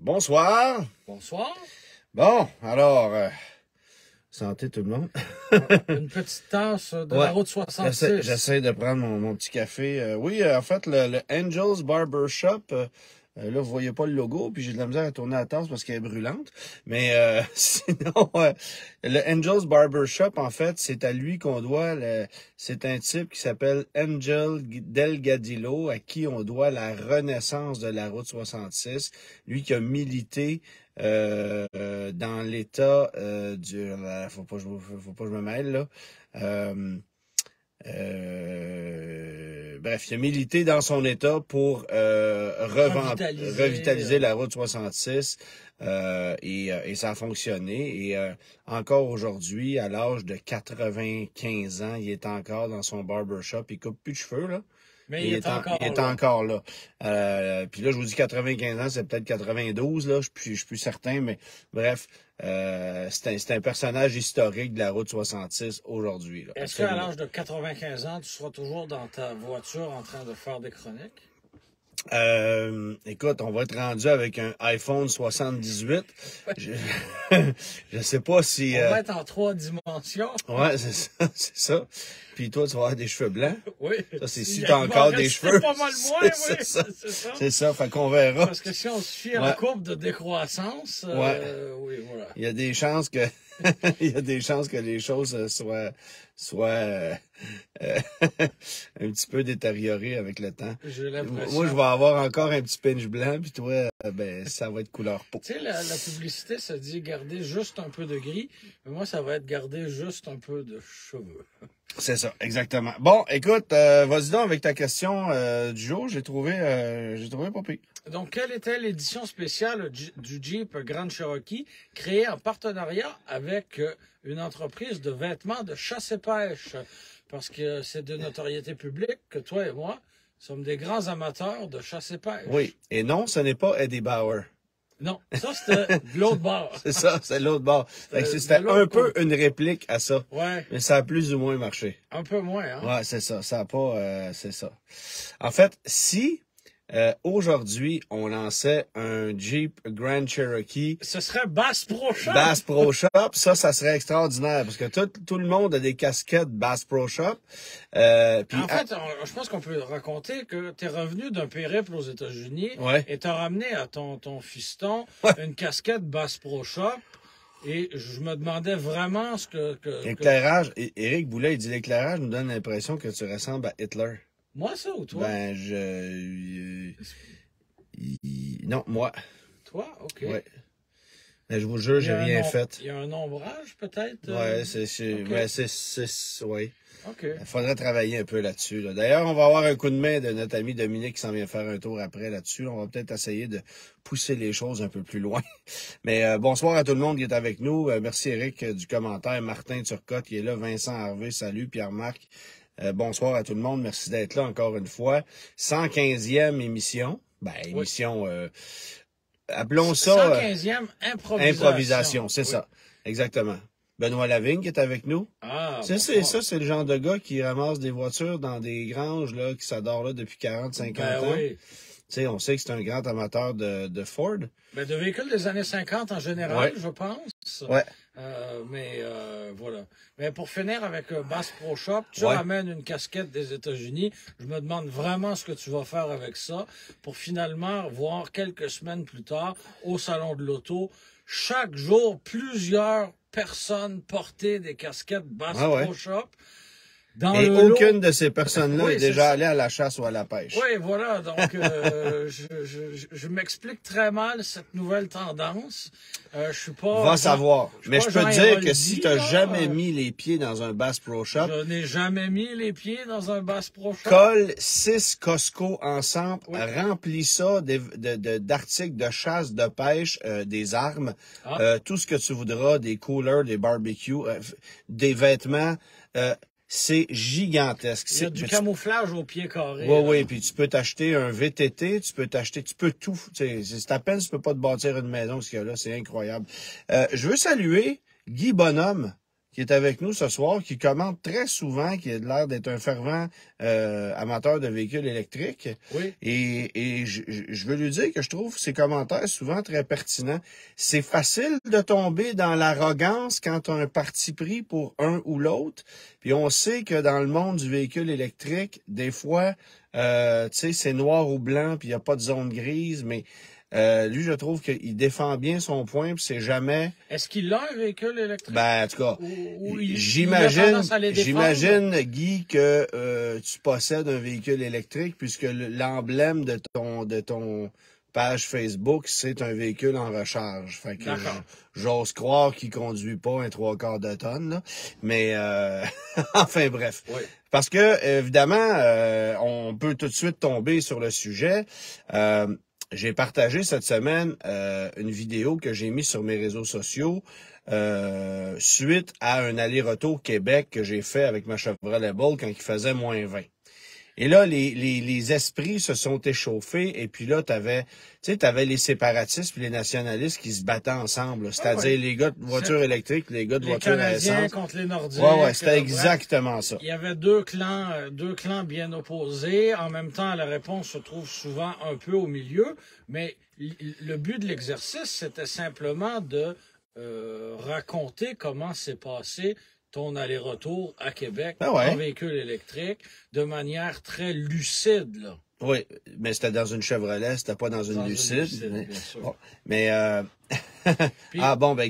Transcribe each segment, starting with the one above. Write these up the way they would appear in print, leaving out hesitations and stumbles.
Bonsoir. Bonsoir. Bon, alors, santé tout le monde. Une petite tasse de la route 66. J'essaie de prendre mon petit café. Oui, en fait, le Angels Barber Shop, là, vous voyez pas le logo, puis j'ai de la misère à tourner la tasse parce qu'elle est brûlante. Mais sinon, le Angels Barber Shop, en fait, c'est à lui qu'on doit, c'est un type qui s'appelle Angel Delgadillo, à qui on doit la renaissance de la route 66. Lui qui a milité dans l'état du... Faut pas que je me mêle, là. Bref, il a milité dans son état pour revitaliser la route 66 et ça a fonctionné. Et encore aujourd'hui, à l'âge de 95 ans, il est encore dans son barbershop. Il coupe plus de cheveux, là. Mais il est encore là. Puis là, je vous dis 95 ans, c'est peut-être 92, là. Je suis plus certain, mais bref, c'est un personnage historique de la route 66 aujourd'hui. Est-ce qu'à l'âge de 95 ans, tu seras toujours dans ta voiture en train de faire des chroniques? Écoute, on va être rendu avec un iPhone 78. Je sais pas si... On va être en 3 dimensions. Ouais, c'est ça. Puis toi, tu vas avoir des cheveux blancs. Oui. Ça, c'est si t'as encore des cheveux. C'est pas mal moins, oui. C'est ça. C'est ça, fait qu'on verra. Parce que si on se fie à la courbe de décroissance, oui, voilà. Il y a des chances que... il y a des chances que les choses soient un petit peu détériorées avec le temps. J'ai l'impression. Moi, je vais avoir encore un petit pinch blanc, puis toi, ben, ça va être couleur peau. Tu sais, la publicité, ça dit garder juste un peu de gris, mais moi, ça va être garder juste un peu de cheveux. C'est ça, exactement. Bon, écoute, vas-y donc avec ta question du jour. J'ai trouvé pas pire. Donc, quelle était l'édition spéciale du Jeep Grand Cherokee créée en partenariat avec une entreprise de vêtements de chasse et pêche? Parce que c'est de notoriété publique que toi et moi sommes des grands amateurs de chasse et pêche. Oui, et non, ce n'est pas Eddie Bauer. Non, ça c'était de l'autre bord. C'est ça, c'est l'autre bord. C'était un peu une réplique à ça. Ouais. Mais ça a plus ou moins marché. Un peu moins, hein? Ouais, c'est ça. Ça a pas... c'est ça. En fait, si aujourd'hui, on lançait un Jeep Grand Cherokee... Ce serait Bass Pro Shop. Bass Pro Shop, ça serait extraordinaire. Parce que tout le monde a des casquettes Bass Pro Shop. Puis en fait, je pense qu'on peut raconter que tu es revenu d'un périple aux États-Unis et tu as ramené à ton fiston une casquette Bass Pro Shop. Et je me demandais vraiment ce que... L'éclairage, Éric Boulet, il dit l'éclairage nous donne l'impression que tu ressembles à Hitler. Moi, ça, ou toi? Ben, non, moi. Toi? OK. Ouais. Mais je vous jure, j'ai rien fait. Il y a un ombrage, peut-être? Ouais, ouais. OK. Il faudrait travailler un peu là-dessus. D'ailleurs, on va avoir un coup de main de notre ami Dominique qui s'en vient faire un tour après là-dessus. On va peut-être essayer de pousser les choses un peu plus loin. Mais bonsoir à tout le monde qui est avec nous. Merci Eric du commentaire. Martin Turcotte qui est là. Vincent Harvey, salut. Pierre-Marc. Bonsoir à tout le monde. Merci d'être là encore une fois. 115e émission. Ben, émission... appelons ça... 115e improvisation, c'est ça. Exactement. Benoît Lavigne qui est avec nous. Ah, c'est le genre de gars qui ramasse des voitures dans des granges là, qui s'adore là depuis 40-50 ans. Oui. T'sais, on sait que c'est un grand amateur de Ford. Ben, de véhicules des années 50 en général, je pense. Ouais. Mais voilà. Mais pour finir avec Bass Pro Shop, tu ramènes une casquette des États-Unis. Je me demande vraiment ce que tu vas faire avec ça pour finalement voir quelques semaines plus tard au Salon de l'Auto, chaque jour, plusieurs personnes porter des casquettes Bass Pro Shop. Et aucune de ces personnes-là est déjà allée à la chasse ou à la pêche. Oui, voilà. Donc, je m'explique très mal cette nouvelle tendance. Je suis pas... Va savoir. Mais je peux te dire que si tu n'as jamais mis les pieds dans un Bass Pro Shop... Je n'ai jamais mis les pieds dans un Bass Pro Shop. Colle 6 Costco ensemble, remplis ça d'articles de chasse, de pêche, des armes, tout ce que tu voudras, des coolers, des barbecues, des vêtements... c'est gigantesque. Il y a du camouflage au pied carré. Oui, puis tu peux t'acheter un VTT, tu peux tout. C'est à peine tu peux pas te bâtir une maison, ce qu'il y a là, c'est incroyable. Je veux saluer Guy Bonhomme, qui est avec nous ce soir, qui commente très souvent, qui a l'air d'être un fervent amateur de véhicules électriques. Oui. Et je veux lui dire que je trouve ses commentaires souvent très pertinents. C'est facile de tomber dans l'arrogance quand on a un parti pris pour un ou l'autre. Puis on sait que dans le monde du véhicule électrique, des fois, tu sais, c'est noir ou blanc, puis il n'y a pas de zone grise, mais lui, je trouve qu'il défend bien son point, puis c'est jamais... Est-ce qu'il a un véhicule électrique? Ben, en tout cas, j'imagine, Guy, que tu possèdes un véhicule électrique, puisque l'emblème de ton page Facebook, c'est un véhicule en recharge. Fait que j'ose croire qu'il conduit pas un 3/4 de tonne, là. Mais enfin bref. Oui. Parce que, évidemment, on peut tout de suite tomber sur le sujet. J'ai partagé cette semaine une vidéo que j'ai mise sur mes réseaux sociaux suite à un aller-retour Québec que j'ai fait avec ma Chevrolet Bolt quand il faisait -20. Et là, les esprits se sont échauffés et puis là, t'avais les séparatistes puis les nationalistes qui se battaient ensemble. C'est-à-dire les gars de voitures électriques, les gars de voitures à essence. Les Canadiens contre les Nordiques. Ouais, c'était exactement ça. Il y avait deux clans bien opposés. En même temps, la réponse se trouve souvent un peu au milieu. Mais le but de l'exercice, c'était simplement de raconter comment s'est passé ton aller-retour à Québec en véhicule électrique de manière très lucide, là. Oui, mais c'était dans une Chevrolet, c'était pas dans une Lucide. Bien sûr. Bon, mais puis,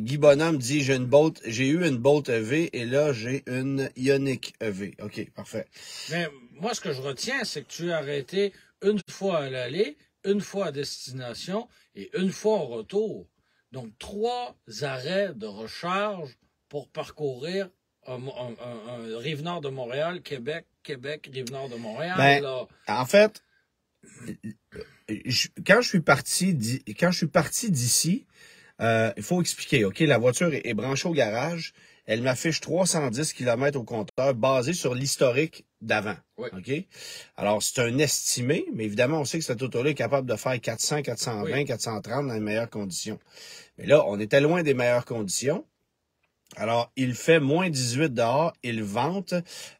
Guy Bonhomme dit j'ai eu une Bolt EV et là j'ai une Ioniq EV. OK, parfait. Mais moi ce que je retiens, c'est que tu as arrêté une fois à l'aller, une fois à destination et une fois au retour. Donc 3 arrêts de recharge pour parcourir un Rive-Nord de Montréal, Québec, Rive-Nord de Montréal. Là. En fait, quand je suis parti d'ici, il faut expliquer, OK, la voiture est branchée au garage, elle m'affiche 310 km au compteur basé sur l'historique d'avant. Oui. OK? Alors, c'est un estimé, mais évidemment, on sait que cette auto-là est capable de faire 400, 420, 430 dans les meilleures conditions. Mais là, on était loin des meilleures conditions. Alors, il fait -18 dehors, il vente,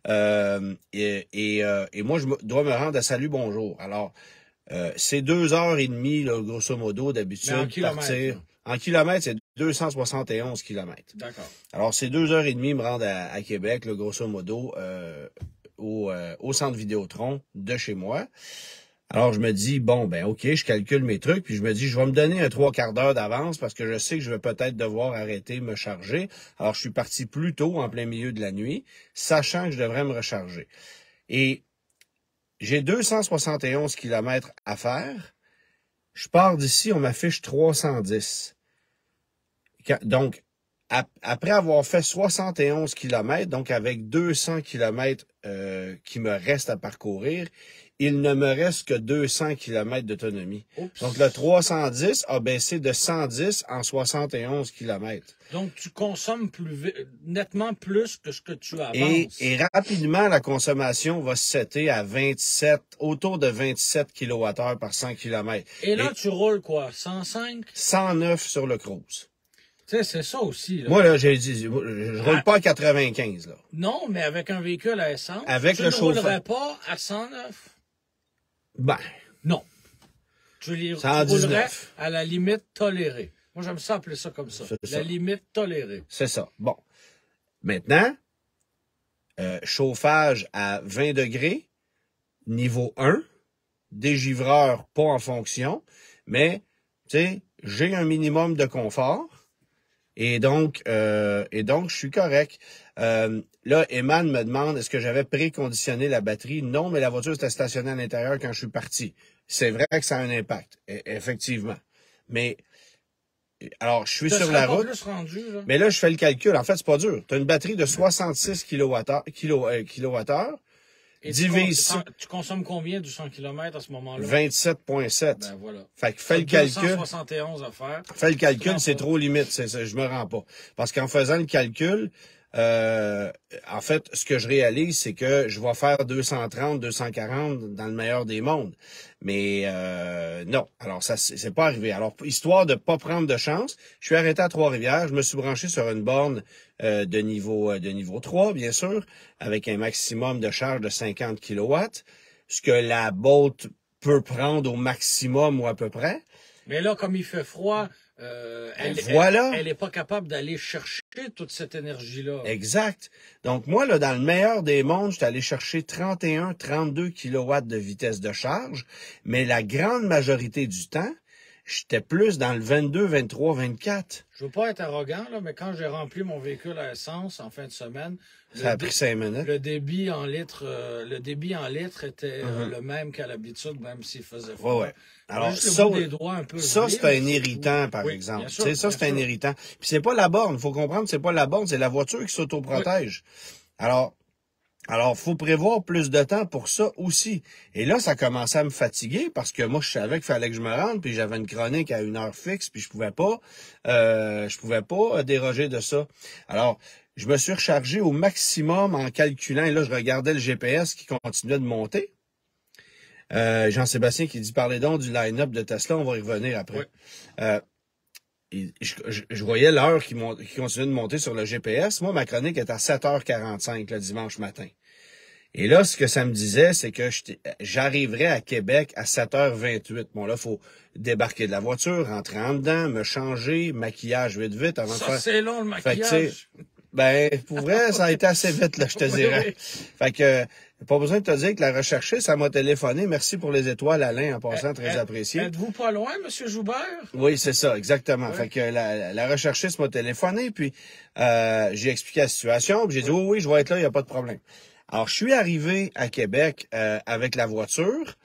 et moi, je dois me rendre à Salut Bonjour. Alors, c'est 2h30, là, grosso modo, d'habitude, de partir. En kilomètres, c'est 271 kilomètres. D'accord. Alors, c'est 2h30 me rendre à Québec, là, grosso modo, au centre Vidéotron de chez moi. Alors, je me dis, bon, ben OK, je calcule mes trucs, puis je me dis, je vais me donner un 3/4 d'heure d'avance parce que je sais que je vais peut-être devoir arrêter, me charger. Alors, je suis parti plus tôt, en plein milieu de la nuit, sachant que je devrais me recharger. Et j'ai 271 km à faire. Je pars d'ici, on m'affiche 310. Donc, après avoir fait 71 km, donc avec 200 km qui me restent à parcourir, il ne me reste que 200 km d'autonomie. Donc, le 310 a baissé de 110 en 71 km. Donc, tu consommes nettement plus que ce que tu avances. Et rapidement, la consommation va se setter à autour de 27 kWh par 100 km. Et là, tu roules quoi? 105? 109 sur le cruise. Tu sais, c'est ça aussi. Là. Moi, là, je roule pas à 95, là. Non, mais avec un véhicule à essence, avec tu le ne roulerais pas à 109? Ben. Non. Tu roulerais à la limite tolérée. Moi, j'aime ça appeler ça comme ça. La limite tolérée. C'est ça. Bon. Maintenant, chauffage à 20 degrés, niveau 1, dégivreur pas en fonction, mais, tu sais, j'ai un minimum de confort. Et donc, je suis correct. Là, Eman me demande, est-ce que j'avais préconditionné la batterie? Non, mais la voiture était stationnée à l'intérieur quand je suis parti. C'est vrai que ça a un impact, effectivement. Mais, alors, je suis sur la route. Plus rendu, là. Mais là, je fais le calcul. En fait, c'est pas dur. Tu as une batterie de 66 kWh. Et divise tu consommes combien du 100 km à ce moment-là? 27,7. Ben voilà. Fait que fais le calcul. 271 à faire. Fais le calcul, c'est trop limite. Je me rends pas. Parce qu'en faisant le calcul, en fait, ce que je réalise, c'est que je vais faire 230, 240 dans le meilleur des mondes. Mais non, alors ça c'est pas arrivé. Alors, histoire de pas prendre de chance, je suis arrêté à Trois-Rivières, je me suis branché sur une borne de niveau 3, bien sûr, avec un maximum de charge de 50 kilowatts, ce que la Bolt peut prendre au maximum ou à peu près. Mais là, comme il fait froid, Voilà. elle est pas capable d'aller chercher toute cette énergie-là. Exact. Donc, moi, là, dans le meilleur des mondes, j'étais allé chercher 31, 32 kilowatts de vitesse de charge, mais la grande majorité du temps, j'étais plus dans le 22, 23, 24. Je veux pas être arrogant, là, mais quand j'ai rempli mon véhicule à essence en fin de semaine, Ça a pris 5 minutes. le débit en litres était le même qu'à l'habitude, même s'il faisait froid. Ouais. Alors, juste le bout des doigts un peu ça, gelé, c'est un irritant, par oui, exemple. bien sûr, Tu sais, ça, bien c'est un sûr. irritant. Puis c'est pas la borne. Faut comprendre, c'est pas la borne, c'est la voiture qui s'autoprotège. Alors, faut prévoir plus de temps pour ça aussi. Et là, ça commençait à me fatiguer parce que moi, je savais qu'il fallait que je me rende, puis j'avais une chronique à une heure fixe, puis je pouvais pas déroger de ça. Alors, je me suis rechargé au maximum en calculant, et là, je regardais le GPS qui continuait de monter. Jean-Sébastien qui dit, parlez donc du line-up de Tesla, on va y revenir après. Oui. Je voyais l'heure qui continuait de monter sur le GPS. Moi, ma chronique est à 7h45 le dimanche matin. Et là, ce que ça me disait, c'est que j'arriverais à Québec à 7h28. Bon, là, faut débarquer de la voiture, rentrer en dedans, me changer, maquillage vite avant de Ça, faire... c'est long, le Fait que, maquillage. pour vrai, ça a été assez vite, là, je te dirais. Fait que, pas besoin de te dire que la recherchiste, ça m'a téléphoné. Merci pour les étoiles, Alain, en passant, très apprécié. Êtes-vous pas loin, M. Joubert? Oui, c'est ça, exactement. Oui. Fait que la recherchiste m'a téléphoné, puis j'ai expliqué la situation, puis j'ai dit, oui, je vais être là, il n'y a pas de problème. Alors, je suis arrivé à Québec avec la voiture,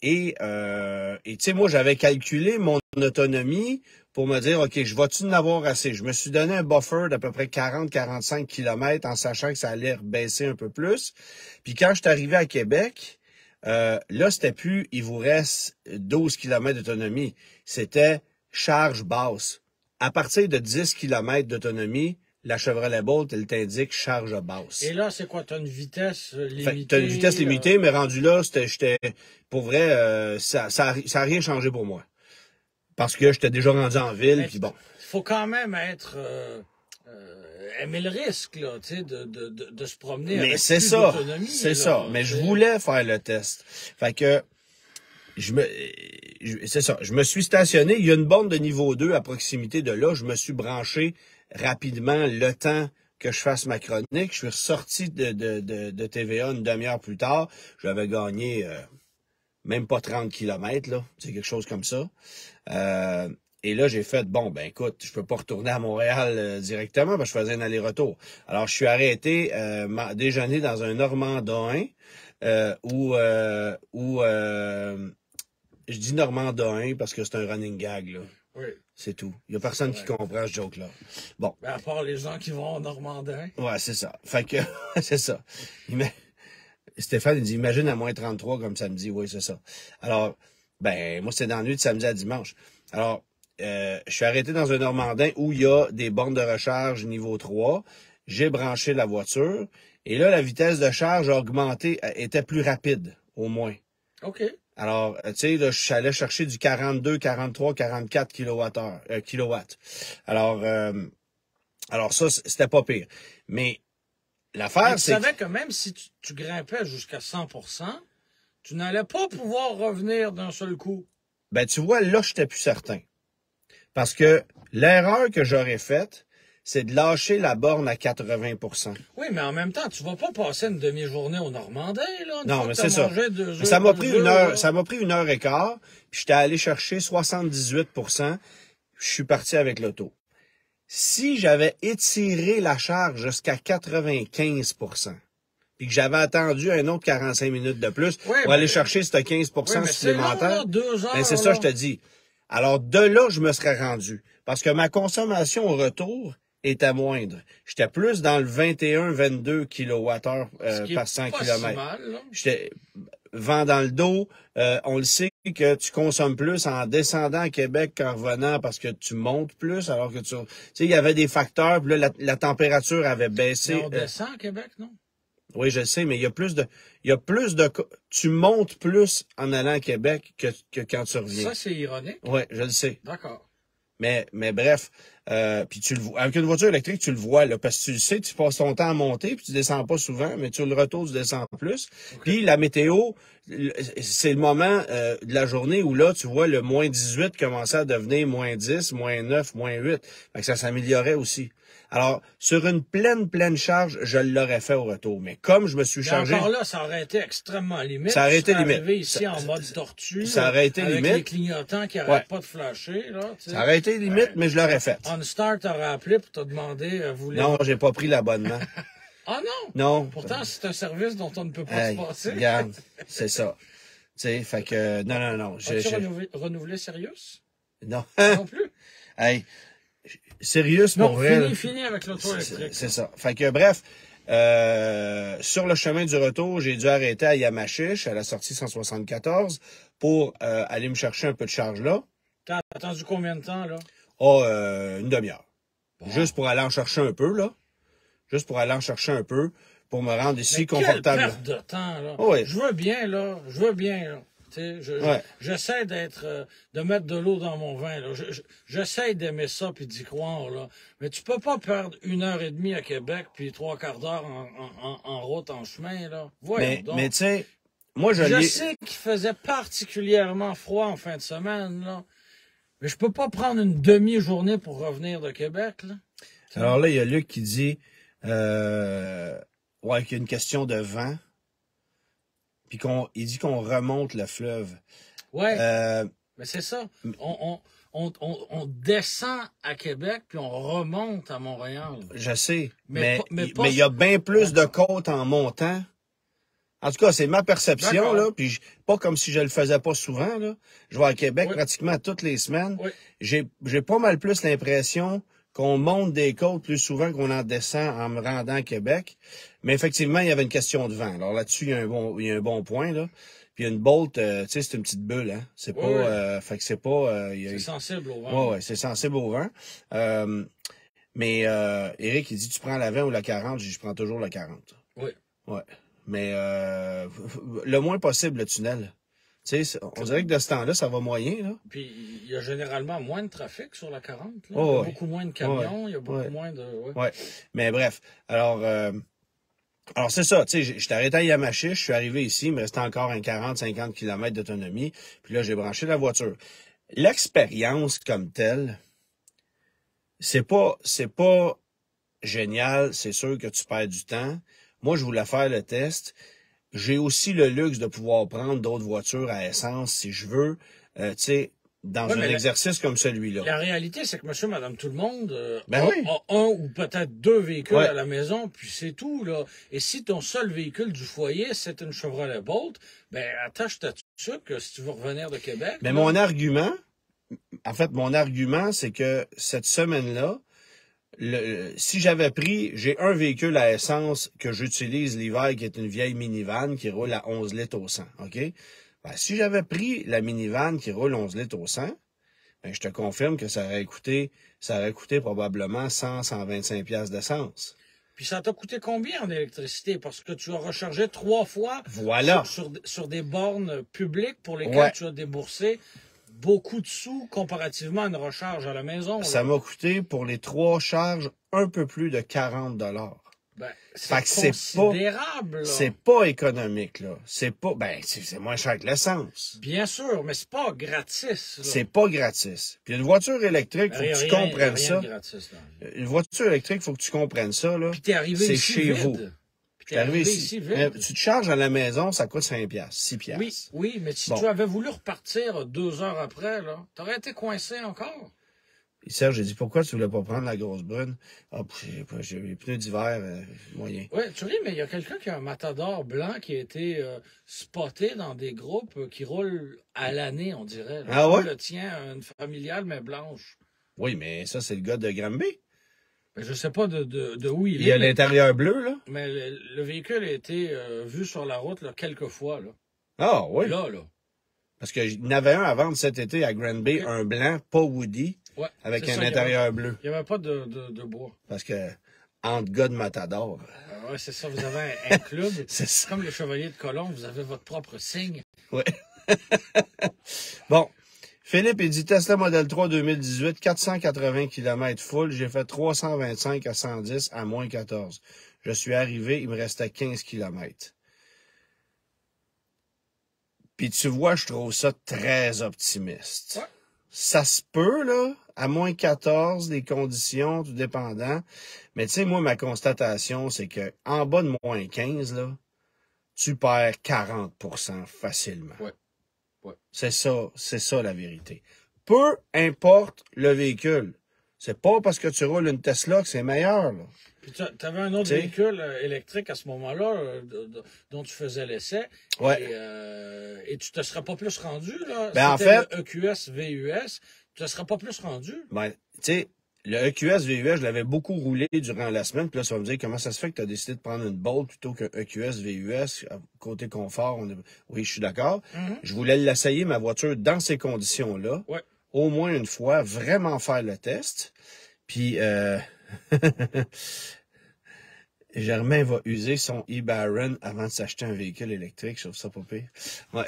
et tu sais, moi, j'avais calculé mon autonomie pour me dire, OK, je vais-tu en avoir assez? Je me suis donné un buffer d'à peu près 40-45 kilomètres en sachant que ça allait baisser un peu plus. Puis quand je suis arrivé à Québec, là, c'était plus, il vous reste 12 kilomètres d'autonomie. C'était charge basse. À partir de 10 kilomètres d'autonomie, la Chevrolet Bolt, elle t'indique charge basse. Et là, c'est quoi? Tu as une vitesse limitée? Tu as une vitesse limitée, mais rendu là, pour vrai, ça a rien changé pour moi. Parce que j'étais déjà rendu en ville, puis bon. Il faut quand même être... aimer le risque, là, tu sais, de se promener Mais avec c'est plus ça, d'autonomie. c'est là, ça. Mais je voulais faire le test. Fait que, c'est ça. Je me suis stationné. Il y a une borne de niveau 2 à proximité de là. Je me suis branché rapidement le temps que je fasse ma chronique. Je suis ressorti de TVA une demi-heure plus tard. J'avais gagné même pas 30 kilomètres, là. C'est quelque chose comme ça. Et là, j'ai fait, bon, ben écoute, je peux pas retourner à Montréal directement parce que je faisais un aller-retour. Alors, je suis arrêté déjeuner dans un Normandin où je dis Normandin parce que c'est un running gag, là. Oui. C'est tout. Il y a personne qui comprend ce joke-là. Bon. Ben, à part les gens qui vont au Normandin. Ouais, c'est ça. Fait que, c'est ça. Stéphane, il dit, imagine à moins 33 comme samedi. Oui, c'est ça. Alors, ben, moi, c'était dans la nuit de samedi à dimanche. Alors, je suis arrêté dans un Normandin où il y a des bornes de recharge niveau 3. J'ai branché la voiture. Et là, la vitesse de charge a augmenté, était plus rapide, au moins. OK. Alors, tu sais, là, je suis allé chercher du 42, 43, 44 kilowatts. Alors ça, c'était pas pire. Mais l'affaire, tu c'est savais que même si tu grimpais jusqu'à 100%, tu n'allais pas pouvoir revenir d'un seul coup. Ben, tu vois, là, j'étais plus certain. Parce que l'erreur que j'aurais faite, c'est de lâcher la borne à 80%. Oui, mais en même temps, tu vas pas passer une demi-journée au Normandin, là. Non, mais c'est ça. Mais Ça m'a pris ça m'a pris 1h15, puis j'étais allé chercher 78%, je suis parti avec l'auto. Si j'avais étiré la charge jusqu'à 95%, puis que j'avais attendu un autre 45 minutes de plus pour aller chercher ce 15% supplémentaire, ben c'est ça, je te dis. Alors, de là, je me serais rendu. Parce que ma consommation au retour était moindre. J'étais plus dans le 21-22 kWh par 100 km. vent dans le dos. On le sait que tu consommes plus en descendant à Québec qu'en revenant parce que tu montes plus, alors que tu sais, il y avait des facteurs, puis là, la température avait baissé. Mais on descend à Québec, non? Oui, je le sais, mais il y a plus de, tu montes plus en allant à Québec que quand tu reviens. Ça, c'est ironique. Oui, je le sais. D'accord. Mais bref, puis tu le vois. Avec une voiture électrique, tu le vois, là, parce que tu le sais, tu passes ton temps à monter, puis tu descends pas souvent, mais sur le retour, tu descends plus. Okay. Puis la météo, c'est le moment de la journée où là, tu vois le moins 18 commencer à devenir moins 10, moins 9, moins 8. Fait que ça s'améliorait aussi. Alors, sur une pleine charge, je l'aurais fait au retour. Mais comme je me suis chargé... Encore là, ça aurait été extrêmement limite. Ça aurait été limite. Arrivé ici en mode tortue. Ça aurait été avec limite. Les clignotants qui n'arrêtent pas de flasher. Là, ça aurait été limite, mais je l'aurais fait. OnStar t'aurait appelé pour te demander... Non, j'ai pas pris l'abonnement. Ah non? Non. Pourtant, c'est un service dont on ne peut pas se passer. Regarde, c'est ça. Tu sais, fait que... Non. As-tu renouvelé Sirius? Non. Non plus? Hey... Sérieux, pour vrai. Fini avec l'auto électrique. C'est ça. Fait que, bref, sur le chemin du retour, j'ai dû arrêter à Yamachiche, à la sortie 174, pour aller me chercher un peu de charge là. T'as attendu combien de temps, là? Oh, une demi-heure. Bon. Juste pour aller en chercher un peu, là. Juste pour aller en chercher un peu, pour me rendre ici confortable. Quelle perte de temps, là. Oh, oui. Je veux bien, là. J'essaie de mettre de l'eau dans mon vin, là. J'essaie d'aimer ça puis d'y croire, là. Mais tu peux pas perdre 1h30 à Québec puis 3/4 d'heure en route, en chemin, là. Voyons donc. Mais tu sais, moi, je sais qu'il faisait particulièrement froid en fin de semaine, là. Mais je peux pas prendre une demi-journée pour revenir de Québec, là. Alors là, il y a Luc qui dit, qu'il y a une question de vent. Puis il dit qu'on remonte le fleuve. Ouais. Mais c'est ça. On descend à Québec puis on remonte à Montréal. Je sais. Mais il y a bien plus de côtes en montant. En tout cas, c'est ma perception, là. Puis pas comme si je le faisais pas souvent, là. Je vais à Québec pratiquement toutes les semaines. Oui. J'ai pas mal plus l'impression qu'on monte des côtes plus souvent qu'on en descend en me rendant à Québec. Mais effectivement, il y avait une question de vent. Alors là-dessus, il y a un bon point, là. Puis une Bolt, tu sais, c'est une petite bulle, hein. C'est pas, fait que c'est pas, c'est sensible au vent. Ouais, c'est sensible au vent. Mais Éric, il dit, tu prends la 20 ou la 40? Je prends toujours la 40. Oui. Ouais. Mais le moins possible, le tunnel. Tu sais, on dirait que de ce temps-là, ça va moyen, là. Puis, il y a généralement moins de trafic sur la 40, là. Oh, il y a beaucoup moins de camions, il y a beaucoup moins de... Ouais. Mais bref, alors c'est ça, tu sais, j'étais arrêté à Yamachiche, je suis arrivé ici, il me restait encore un 40-50 km d'autonomie, puis là, j'ai branché la voiture. L'expérience comme telle, c'est pas génial, c'est sûr que tu perds du temps. Moi, je voulais faire le test. J'ai aussi le luxe de pouvoir prendre d'autres voitures à essence si je veux, tu sais, dans un exercice comme celui-là. La réalité, c'est que monsieur, madame, tout le monde a un ou peut-être 2 véhicules à la maison, puis c'est tout, là. Et si ton seul véhicule du foyer, c'est une Chevrolet Bolt, ben attache ta tuque que si tu veux revenir de Québec. Mais mon argument, c'est que cette semaine-là, si j'avais pris, j'ai un véhicule à essence que j'utilise l'hiver, qui est une vieille minivan qui roule à 11 litres au 100, OK? Ben, si j'avais pris la minivan qui roule 11 litres au 100, ben, je te confirme que ça aurait coûté probablement 125 piastres d'essence. Puis ça t'a coûté combien en électricité? Parce que tu as rechargé 3 fois sur des bornes publiques pour lesquelles tu as déboursé beaucoup de sous comparativement à une recharge à la maison. Ça m'a coûté pour les 3 charges un peu plus de 40 $. Ben, c'est considérable. C'est pas économique, là. C'est moins cher que l'essence. Bien sûr, mais c'est pas gratis. C'est pas gratis. Puis une voiture électrique, faut que tu comprennes ça. Une voiture électrique, faut que tu comprennes ça, là. Puis t'es arrivé c'est ici chez vide. vous. T'es arrivé ici vide. Tu te charges à la maison, ça coûte 5 piastres, 6 piastres. Oui, mais si tu avais voulu repartir 2 heures après, là, t'aurais été coincé encore. Puis Serge, j'ai dit, pourquoi tu voulais pas prendre la grosse brune? Ah, j'ai les pneus d'hiver, moyen. Oui, tu ris, mais il y a quelqu'un qui a un Matador blanc qui a été spoté dans des groupes qui roulent à l'année, on dirait. Là. Ah ouais? Le tien, une familiale, mais blanche. Oui, mais ça, c'est le gars de Granby. Ben, je sais pas de où il est. Il y a l'intérieur bleu, là? Mais le véhicule a été vu sur la route là, quelques fois, là. Ah, oui. Là. Parce qu'il y en avait un à vendre cet été à Grand Bay, un blanc, pas Woody, Ouais, avec un intérieur bleu. Il n'y avait pas de bois. Parce que, entre gars de Matador. Ouais, c'est ça, vous avez un club. C'est ça. Comme les Chevaliers de Colomb, vous avez votre propre signe. Ouais. Bon. Philippe, il dit Tesla Model 3 2018, 480 km full. J'ai fait 325 à 110 à moins 14. Je suis arrivé, il me restait 15 km. Puis tu vois, je trouve ça très optimiste. Ouais. Ça se peut, là, à moins 14, les conditions, tout dépendant. Mais tu sais, moi, ma constatation, c'est que en bas de moins 15, là, tu perds 40% facilement. Ouais. Ouais. C'est ça la vérité. Peu importe le véhicule. C'est pas parce que tu roules une Tesla que c'est meilleur, là. Puis tu avais un autre véhicule électrique à ce moment-là dont tu faisais l'essai. Ouais. Et tu te serais pas plus rendu, là. Ben, en fait, le EQS VUS, tu te serais pas plus rendu. Ben, tu sais, le EQS VUS, je l'avais beaucoup roulé durant la semaine. Puis là, ça va me dire comment ça se fait que tu as décidé de prendre une Bolt plutôt qu'un EQS VUS. Côté confort, oui, je suis d'accord. Je voulais l'essayer, ma voiture, dans ces conditions-là. Ouais. Au moins une fois, vraiment faire le test. Puis, Germain va user son e-Baron avant de s'acheter un véhicule électrique. Je trouve ça pas pire. Ouais.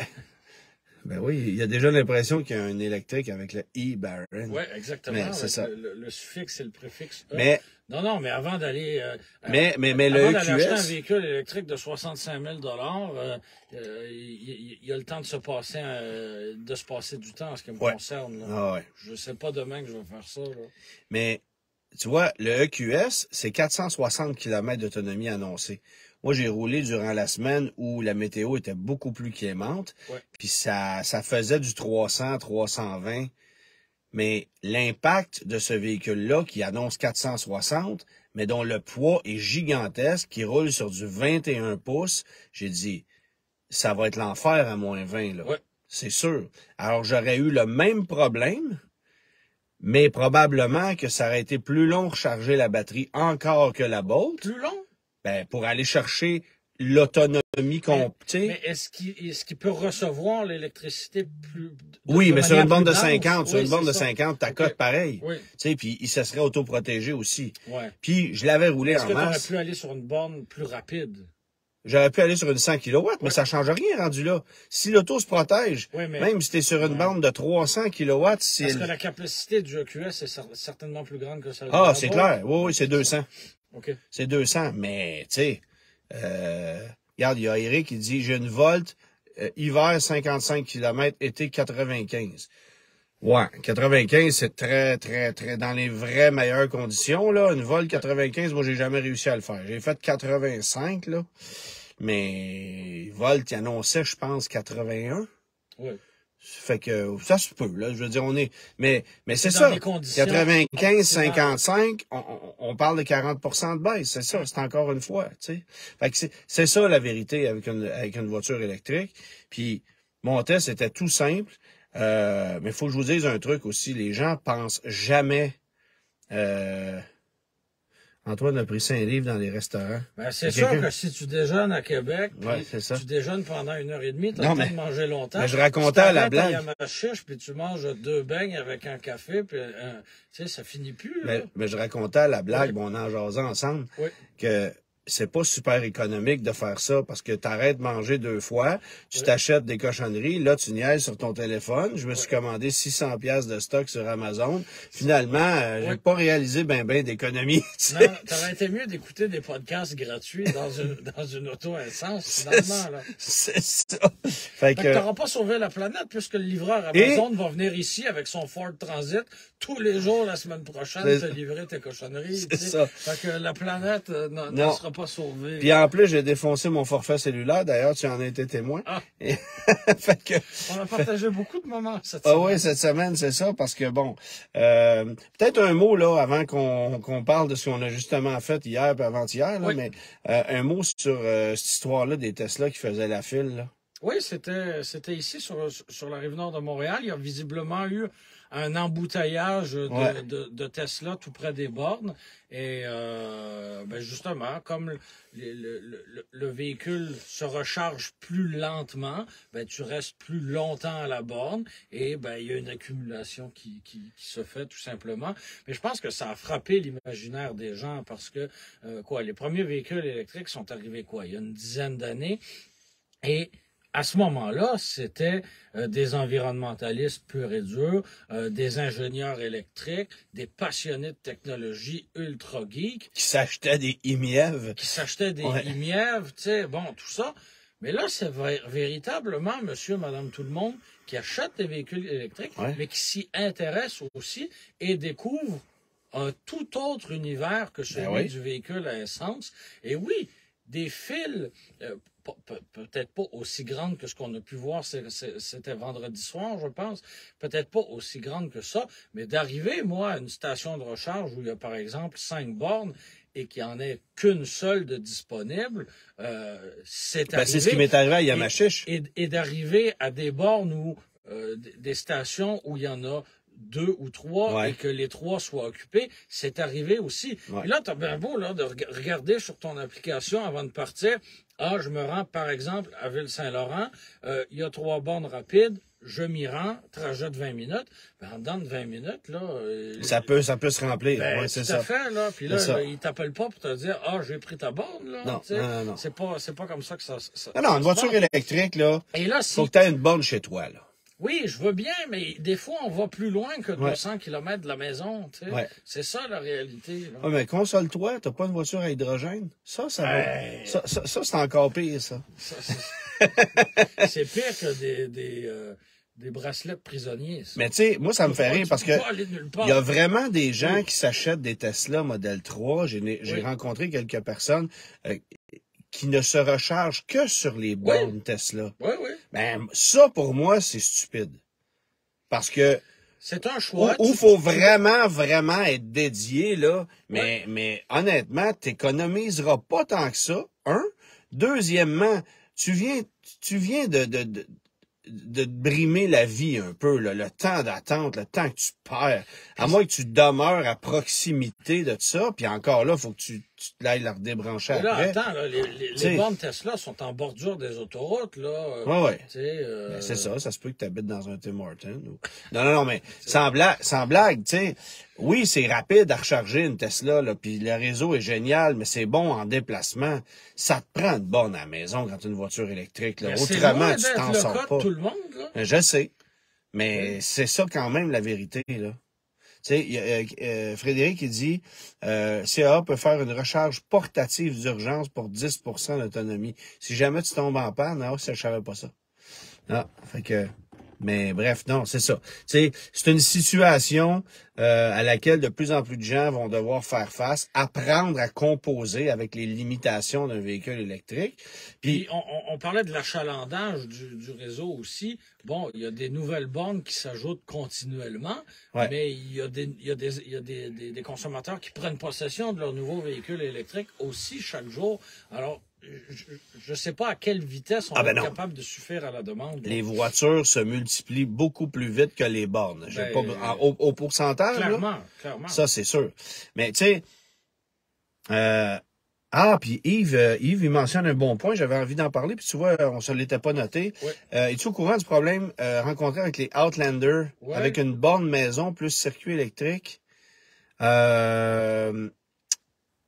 Ben oui, il y a déjà l'impression qu'il y a un électrique avec le e-Baron. Oui, exactement. Mais c'est ça. Le suffixe et le préfixe E. Mais, non, mais avant d'aller... mais avant le d'aller acheter un EQS... véhicule électrique de 65 000 il y a le temps de se passer du temps en ce qui me concerne. Là. Ah ouais. Je sais pas demain que je vais faire ça. Là. Mais, tu vois, le EQS, c'est 460 km d'autonomie annoncée. Moi, j'ai roulé durant la semaine où la météo était beaucoup plus clémente. Ouais. Puis ça faisait du 300, 320. Mais l'impact de ce véhicule-là, qui annonce 460, mais dont le poids est gigantesque, qui roule sur du 21 pouces, j'ai dit, ça va être l'enfer à moins 20, là. Ouais. C'est sûr. Alors, j'aurais eu le même problème, mais probablement que ça aurait été plus long de recharger la batterie encore que la Bolt. Plus long? Ben, pour aller chercher l'autonomie complète. Mais est-ce qu'il peut recevoir l'électricité plus... Oui, mais sur une bande de dense? 50, sur Oui, une bande de ça. 50, ta cote pareil. Oui. Tu sais, puis il se serait autoprotégé aussi. Ouais. Puis je l'avais roulé Est-ce en que tu aurais masse. pu aller sur une borne plus rapide? J'aurais pu aller sur une 100 kW, mais ça change rien rendu là. Si l'auto se protège, Oui, mais... même si tu es sur une bande de 300 kW, c'est... Parce que la capacité du EQS est certainement plus grande que celle de Ah, la c'est Bolt. clair. Oui, c'est 200. OK. C'est 200, mais tu sais... regarde, il y a Eric qui dit, j'ai une Volt, hiver 55 km, été 95. Ouais, 95, c'est très, très, très, dans les vraies meilleures conditions, là. Une Volt 95, moi, j'ai jamais réussi à le faire. J'ai fait 85, là. Mais Volt, il annonçait, je pense, 81. Oui. Fait que ça se peut, là. Je veux dire, on est. Mais c'est dans ça. des conditions 95, 55, on parle de 40% de baisse. C'est ça. C'est encore une fois, tu sais. Fait que c'est ça la vérité avec une voiture électrique. Puis mon test était tout simple. Mais il faut que je vous dise un truc aussi. Les gens pensent jamais. Antoine a pris 5 livres dans les restaurants. Ben, c'est sûr que si tu déjeunes à Québec, ouais, tu déjeunes pendant 1h30, tu as non, le temps de manger longtemps. Mais je racontais à la blague. Tu à chiche, puis tu manges 2 beignes avec un café, puis tu sais, ça finit plus. Mais je racontais à la blague, bon, on en jasait ensemble, que c'est pas super économique de faire ça parce que t'arrêtes de manger 2 fois, tu t'achètes des cochonneries, là tu niaises sur ton téléphone. Je me suis commandé 600 pièces de stock sur Amazon. Finalement, j'ai pas réalisé ben d'économies. Non, t'aurais été mieux d'écouter des podcasts gratuits dans une auto à essence, finalement. Là. C'est ça. Fait que t'auras pas sauvé la planète puisque le livreur Amazon va venir ici avec son Ford Transit tous les jours la semaine prochaine te livrer tes cochonneries. C'est ça. Fait que la planète ne sera pas sauvée. Puis en plus, j'ai défoncé mon forfait cellulaire. D'ailleurs, tu en as été témoin. Ah. Fait que... On a partagé beaucoup de moments cette semaine. Ah oui, cette semaine, c'est ça, parce que bon, peut-être un mot là avant qu'on parle de ce qu'on a justement fait hier et avant-hier, là, mais un mot sur cette histoire-là des Tesla qui faisaient la file. Là. Oui, c'était ici sur la rive nord de Montréal. Il y a visiblement eu un embouteillage Ouais. de Tesla tout près des bornes. Et ben justement, comme le véhicule se recharge plus lentement, ben tu restes plus longtemps à la borne et ben il y a une accumulation qui se fait tout simplement. Mais je pense que ça a frappé l'imaginaire des gens parce que les premiers véhicules électriques sont arrivés il y a une dizaine d'années. Et à ce moment-là, c'était des environnementalistes purs et durs, des ingénieurs électriques, des passionnés de technologie ultra geeks. Qui s'achetaient des IMIEV. Qui s'achetaient des Ouais. IMIEV, tu sais, bon, tout ça. Mais là, c'est véritablement monsieur, madame, tout le monde qui achète des véhicules électriques, Ouais. mais qui s'y intéresse aussi et découvre un tout autre univers que celui du véhicule à essence. Et oui, des fils, peut-être pas aussi grandes que ce qu'on a pu voir, c'était vendredi soir, je pense, peut-être pas aussi grandes que ça, mais d'arriver, moi, à une station de recharge où il y a, par exemple, 5 bornes et qu'il n'y en ait qu'une seule de disponible, c'est arrivé. C'est ce qui m'est arrivé à Yamachiche. Et d'arriver à des bornes où, des stations où il y en a 2 ou 3 et que les 3 soient occupés, c'est arrivé aussi. Et là, tu as bien beau là, de regarder sur ton application avant de partir. Ah, je me rends, par exemple, à Ville-Saint-Laurent. Il y a 3 bornes rapides. Je m'y rends, trajet de 20 minutes. Ben, en dedans de 20 minutes, là... ça peut se remplir. Ben, c'est tout à fait, là. Puis là, il t'appelle pas pour te dire, ah, j'ai pris ta borne, là. Non, non. C'est pas comme ça que ça non, une voiture électrique, là, faut que tu aies une borne chez toi, là. Oui, je veux bien, mais des fois, on va plus loin que 200 km de la maison, tu sais. C'est ça, la réalité, là. Mais console-toi, t'as pas une voiture à hydrogène. Ça c'est encore pire, ça. C'est pire que des bracelets de prisonniers. Ça. Mais tu sais, moi, ça me fait rire parce que il y a vraiment des gens Oui. qui s'achètent des Tesla Model 3. J'ai rencontré quelques personnes qui ne se rechargent que sur les bornes Tesla. Oui, oui. Ben, ça, pour moi, c'est stupide. Parce que c'est un choix. Où faut vraiment être dédié, là. Mais honnêtement, t'économiseras pas tant que ça. Un. Deuxièmement, tu viens de brimer la vie un peu, là, le temps d'attente, le temps que tu perds. À moins que tu demeures à proximité de ça, puis encore là, faut que tu l'ailles la redébrancher après. Là, après. attends, là, les bornes Tesla sont en bordure des autoroutes, là. C'est ça se peut que tu habites dans un Tim Hortons. Non, mais sans blague, tu sais. Oui, c'est rapide à recharger une Tesla, là, puis le réseau est génial, mais c'est bon en déplacement. Ça te prend une borne à la maison quand tu as une voiture électrique, là. Autrement, tu t'en sors pas. Tout le monde, là. Je sais. Mais c'est ça quand même la vérité, là. Tu sais, Frédéric, il dit, CA peut faire une recharge portative d'urgence pour 10% d'autonomie. Si jamais tu tombes en panne, non, je savais pas ça. Non, fait que... Mais bref, non, c'est ça. C'est une situation à laquelle de plus en plus de gens vont devoir faire face, apprendre à composer avec les limitations d'un véhicule électrique. Puis on parlait de l'achalandage du réseau aussi. Bon, il y a des nouvelles bornes qui s'ajoutent continuellement, mais il y a des consommateurs qui prennent possession de leur nouveau véhicule électrique aussi chaque jour. Alors, je ne sais pas à quelle vitesse on va être capable de suffire à la demande. Les voitures se multiplient beaucoup plus vite que les bornes. Au pourcentage, clairement. Ça, c'est sûr. Mais tu sais, puis Yves, il mentionne un bon point. J'avais envie d'en parler, puis tu vois, on se l'était pas noté. Es-tu au courant du problème rencontré avec les Outlander, avec une borne maison plus circuit électrique? Là,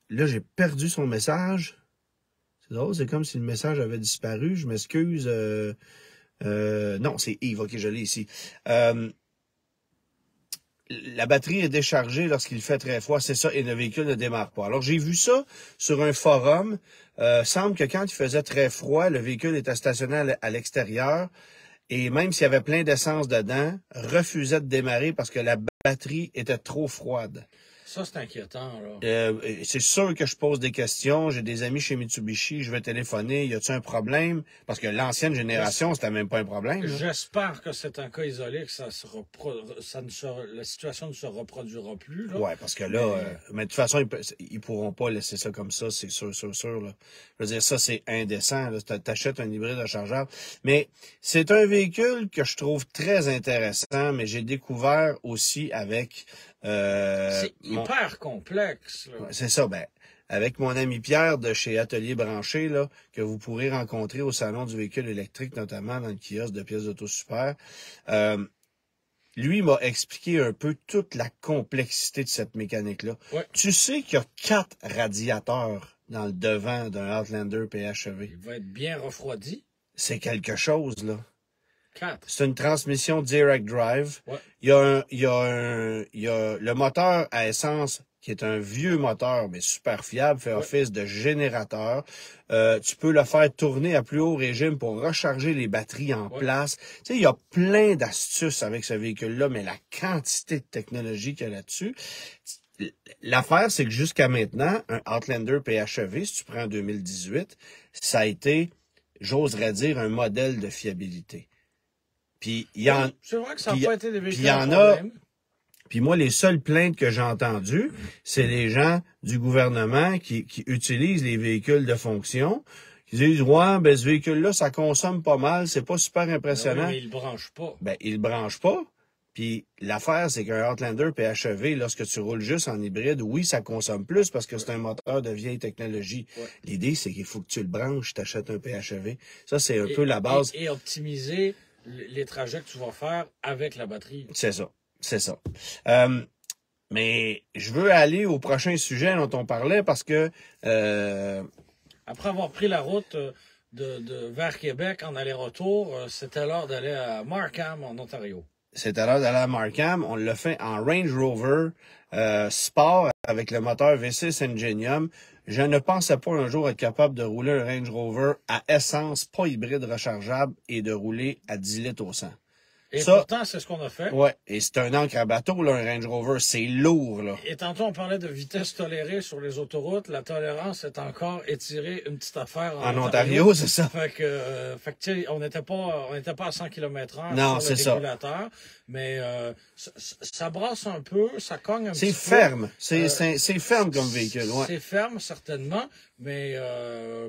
j'ai perdu son message. C'est drôle, c'est comme si le message avait disparu. Je m'excuse. Non, c'est Yves. OK, je l'ai ici. La batterie est déchargée lorsqu'il fait très froid, c'est ça, et le véhicule ne démarre pas. Alors, j'ai vu ça sur un forum. Semble que quand il faisait très froid, le véhicule était stationné à l'extérieur, et même s'il y avait plein d'essence dedans, refusait de démarrer parce que la batterie était trop froide. Ça, c'est inquiétant, là. C'est sûr que je pose des questions. J'ai des amis chez Mitsubishi. Je vais téléphoner. Y a-t-il un problème? Parce que l'ancienne génération, c'était même pas un problème. J'espère que c'est un cas isolé, que la situation ne se reproduira plus, là. Ouais, parce que là, mais de toute façon, ils pourront pas laisser ça comme ça, c'est sûr, là. Je veux dire, ça, c'est indécent, là. T'achètes un hybride rechargeable. Mais c'est un véhicule que je trouve très intéressant, mais j'ai découvert aussi avec, c'est hyper complexe, là. C'est ça, avec mon ami Pierre de chez Atelier Branché, là, que vous pourrez rencontrer au Salon du véhicule électrique, notamment dans le kiosque de pièces d'auto super, lui m'a expliqué un peu toute la complexité de cette mécanique-là. Ouais. Tu sais qu'il y a 4 radiateurs dans le devant d'un Outlander PHEV. Il va être bien refroidi. C'est quelque chose, là. 4. C'est une transmission direct drive. Ouais. Il y a le moteur à essence qui est un vieux moteur, mais super fiable, fait office de générateur. Tu peux le faire tourner à plus haut régime pour recharger les batteries en place. Tu sais, il y a plein d'astuces avec ce véhicule-là, mais la quantité de technologie qu'il y a là-dessus. L'affaire, c'est que jusqu'à maintenant, un Outlander PHEV, si tu prends en 2018, ça a été, j'oserais dire, un modèle de fiabilité. Puis il y en c'est vrai que ça n'a pas été des véhicules. Puis il y en a. Puis moi, les seules plaintes que j'ai entendues, c'est les gens du gouvernement qui utilisent les véhicules de fonction, qui disent ouais, ben ce véhicule-là, ça consomme pas mal, c'est pas super impressionnant. Mais il ne branche pas. Ben, il branche pas. Puis l'affaire, c'est qu'un Outlander PHEV, lorsque tu roules juste en hybride, oui, ça consomme plus parce que c'est un moteur de vieille technologie. Ouais. L'idée, c'est qu'il faut que tu le branches, tu achètes un PHEV. Ça, c'est un peu la base. Et optimiser les trajets que tu vas faire avec la batterie. C'est ça. C'est ça. Mais je veux aller au prochain sujet dont on parlait parce que... Après avoir pris la route vers Québec en aller-retour, c'était l'heure d'aller à Markham, en Ontario. C'était l'heure d'aller à Markham. On l'a fait en Range Rover Sport avec le moteur V6 Ingenium. Je ne pensais pas un jour être capable de rouler un Range Rover à essence, pas hybride rechargeable, et de rouler à 10 litres au 100. Et pourtant, c'est ce qu'on a fait. Ouais, et c'est un encre à bateau, là, un Range Rover, c'est lourd, là. Et tantôt, on parlait de vitesse tolérée sur les autoroutes. La tolérance est encore étirée une petite affaire en Ontario, c'est ça. Fait que tu sais, on n'était pas à 100 km/h non, sur le régulateur. Mais ça brasse un peu, ça cogne un petit peu. C'est ferme. C'est ferme comme véhicule, ouais. C'est ferme, certainement. Mais,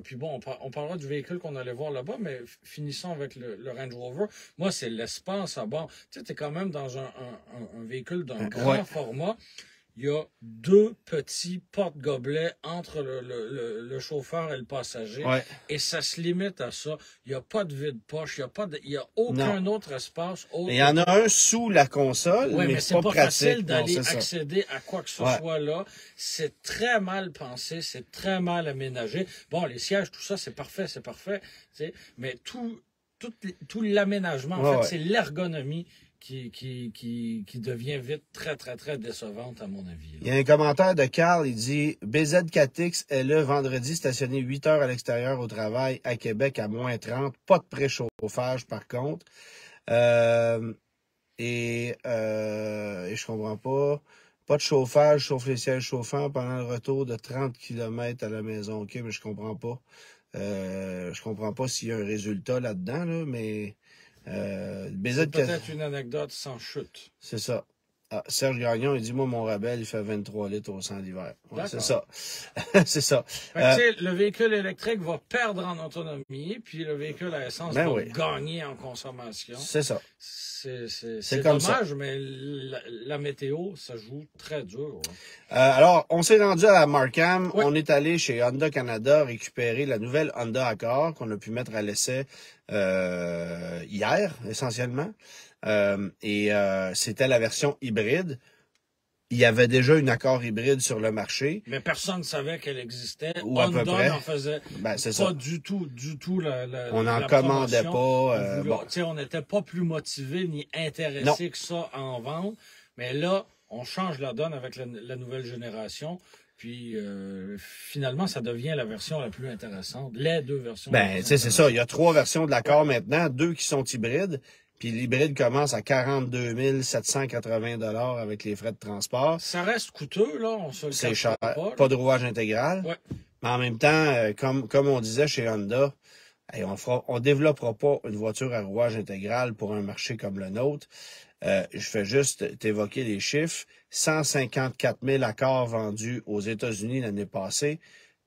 puis bon, on parlera du véhicule qu'on allait voir là-bas, mais finissons avec le Range Rover. Moi, c'est l'espace à bord. Tu sais, t'es quand même dans un véhicule d'un grand format. Il y a 2 petits porte-gobelets entre le chauffeur et le passager. Ouais. Et ça se limite à ça. Il n'y a pas de vide-poche. Il y a aucun autre espace. Il y en a un sous la console, mais c'est pas facile d'aller accéder à quoi que ce soit là. C'est très mal pensé. C'est très mal aménagé. Bon, les sièges, tout ça, c'est parfait. Tu sais, mais tout l'aménagement, en fait, c'est l'ergonomie qui devient vite très, très, très décevante, à mon avis. Là. Il y a un commentaire de Carl, il dit « BZ4X est le vendredi stationné 8 heures à l'extérieur au travail à Québec à moins 30. Pas de préchauffage, par contre. Et je comprends pas. Pas de chauffage, sauf les sièges chauffants pendant le retour de 30 km à la maison. OK, mais je comprends pas. Je comprends pas s'il y a un résultat là-dedans, là, mais... c'est peut-être une anecdote sans chute. C'est ça. Ah, Serge Gagnon, il dit, moi, mon Rebelle, il fait 23 litres au 100 d'hiver. Ouais, c'est ça. c'est ça. Le véhicule électrique va perdre en autonomie, puis le véhicule à essence va gagner en consommation. C'est ça. C'est dommage, ça. Mais la météo, ça joue très dur. Ouais. Alors, on s'est rendu à la Markham. Ouais. On est allé chez Honda Canada récupérer la nouvelle Honda Accord qu'on a pu mettre à l'essai hier, essentiellement. C'était la version hybride. Il y avait déjà une Accord hybride sur le marché. Mais personne ne savait qu'elle existait. Ou à peu près. Honda n'en faisait pas du tout on n'en commandait pas. On n'était pas plus motivé ni intéressé que ça à en vendre. Mais là, on change la donne avec la nouvelle génération. Puis, finalement, ça devient la version la plus intéressante. Les 2 versions. C'est ça. Il y a 3 versions de l'Accord maintenant, 2 qui sont hybrides. Puis l'hybride commence à 42 780 $ avec les frais de transport. Ça reste coûteux, là, on se le C'est cache cher. pas. Pas de rouage intégral. Ouais. Mais en même temps, comme on disait chez Honda, hey, on développera pas une voiture à rouage intégral pour un marché comme le nôtre. Je fais juste t'évoquer les chiffres. 154 000 accords vendus aux États-Unis l'année passée,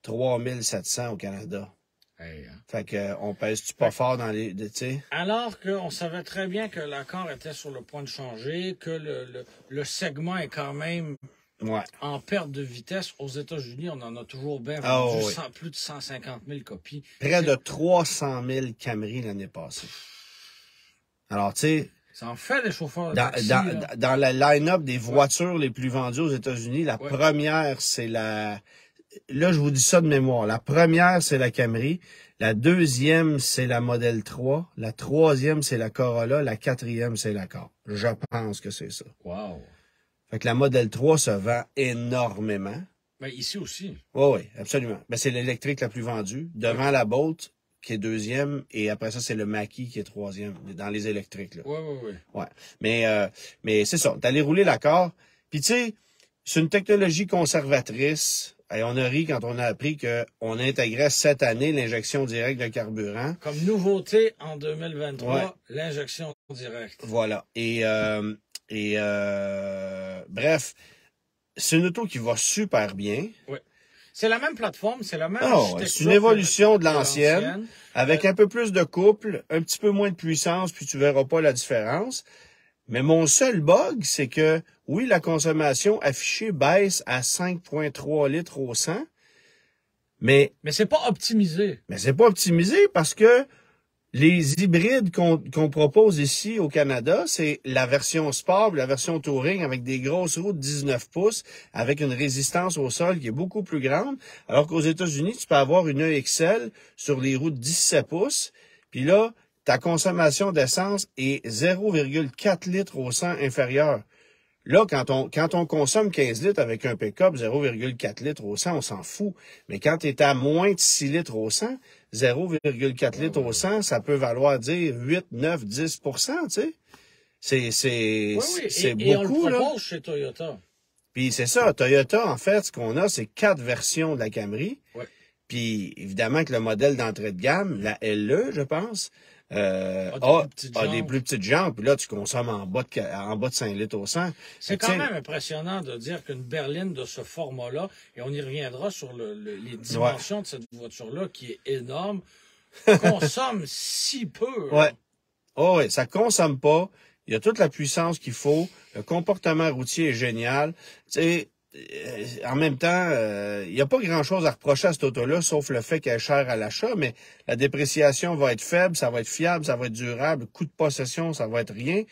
3 700 au Canada. Hey, hein. Fait que on pèse-tu pas fort dans les... Tu sais? Alors qu'on savait très bien que l'accord était sur le point de changer, que le segment est quand même Ouais. en perte de vitesse. Aux États-Unis, on en a toujours bien Ah, vendu oui. plus de 150 000 copies. Près de 300 000 Camry l'année passée. Alors, tu sais... Ça en fait des chauffeurs de taxi, dans la line-up des voitures les plus vendues aux États-Unis, la première, c'est la... Là, je vous dis ça de mémoire. La première, c'est la Camry. La deuxième, c'est la Model 3. La troisième, c'est la Corolla. La quatrième, c'est l'Accord. Je pense que c'est ça. Wow. Fait que la Model 3 se vend énormément. Ben, ici aussi. Oui, absolument. Ben, c'est l'électrique la plus vendue. Devant la Bolt, qui est deuxième, et après ça, c'est le Mach-E qui est troisième, dans les électriques, là. Oui. Ouais. Mais c'est ça. T'allais rouler l'Accord. Puis tu sais, c'est une technologie conservatrice. Et on a ri quand on a appris qu'on intégrait cette année l'injection directe de carburant. Comme nouveauté en 2023, l'injection directe. Voilà. Bref, c'est une auto qui va super bien. Oui. C'est la même plateforme, c'est la même architecture. C'est une évolution de l'ancienne, avec un peu plus de couple, un petit peu moins de puissance, puis tu verras pas la différence. Mais mon seul bug, c'est que, oui, la consommation affichée baisse à 5,3 litres au 100, mais c'est pas optimisé. Mais c'est pas optimisé parce que les hybrides qu'on propose ici au Canada, c'est la version Sport, la version Touring avec des grosses roues de 19 pouces, avec une résistance au sol qui est beaucoup plus grande, alors qu'aux États-Unis, tu peux avoir une EXL sur les roues de 17 pouces, puis là, ta consommation d'essence est 0,4 litres au 100 inférieure. Là, quand on consomme 15 litres avec un pick-up, 0,4 litres au 100, on s'en fout. Mais quand tu es à moins de 6 litres au 100, 0,4 litres au 100, ça peut valoir dire 8, 9, 10 tu sais. C'est beaucoup, et on le là. propose chez Toyota. Puis c'est ça, Toyota, en fait, ce qu'on a, c'est 4 versions de la Camry. Ouais. Puis évidemment que le modèle d'entrée de gamme, la LE, je pense, a des plus petites jantes, puis là, tu consommes en bas de 5 litres au 100. C'est quand même impressionnant de dire qu'une berline de ce format-là, et on y reviendra sur les dimensions de cette voiture-là, qui est énorme, consomme si peu. Ouais. Oh, ouais, ça consomme pas. Il y a toute la puissance qu'il faut. Le comportement routier est génial. Tu sais, en même temps, il n'y a pas grand-chose à reprocher à cette auto-là, sauf le fait qu'elle est chère à l'achat, mais la dépréciation va être faible, ça va être fiable, ça va être durable, le coût de possession, ça va être rien,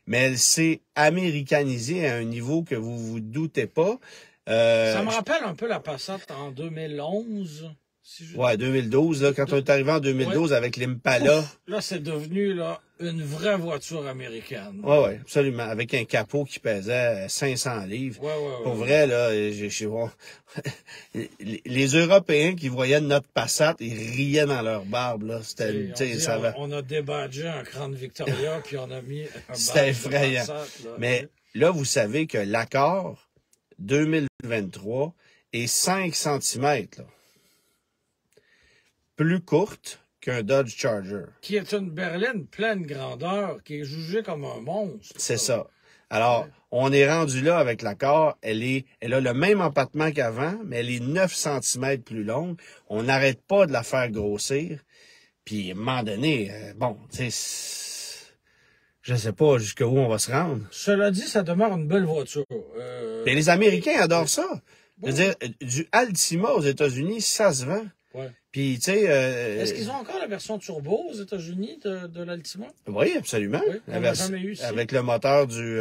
mais elle s'est américanisée à un niveau que vous vous doutez pas. Ça me rappelle un peu la Passat en 2011. Ouais, 2012, là, quand on est arrivé en 2012 avec l'Impala. Là, c'est devenu une vraie voiture américaine. Ouais, absolument. Avec un capot qui pesait 500 livres. Pour vrai, là, les Européens qui voyaient notre Passat, ils riaient dans leur barbe, là. On a débadgé un cran de Victoria, puis on a mis un C'était effrayant. Passat, là. Mais là, vous savez que l'Accord 2023 est 5 cm, là. Plus courte qu'un Dodge Charger. Qui est une berline pleine grandeur, qui est jugée comme un monstre. C'est ça. Alors, on est rendu là avec l'Accord. Elle a le même empattement qu'avant, mais elle est 9 cm plus longue. On n'arrête pas de la faire grossir. Puis, à un moment donné, tu sais, je sais pas jusqu'où on va se rendre. Cela dit, ça demeure une belle voiture. Mais les Américains adorent ça. Je veux dire, du Altima aux États-Unis, ça se vend. Ouais. Puis, tu sais... Est-ce qu'ils ont encore la version turbo aux États-Unis de l'Altima? Oui, absolument. Oui, on n'a jamais eu ici. Avec le moteur du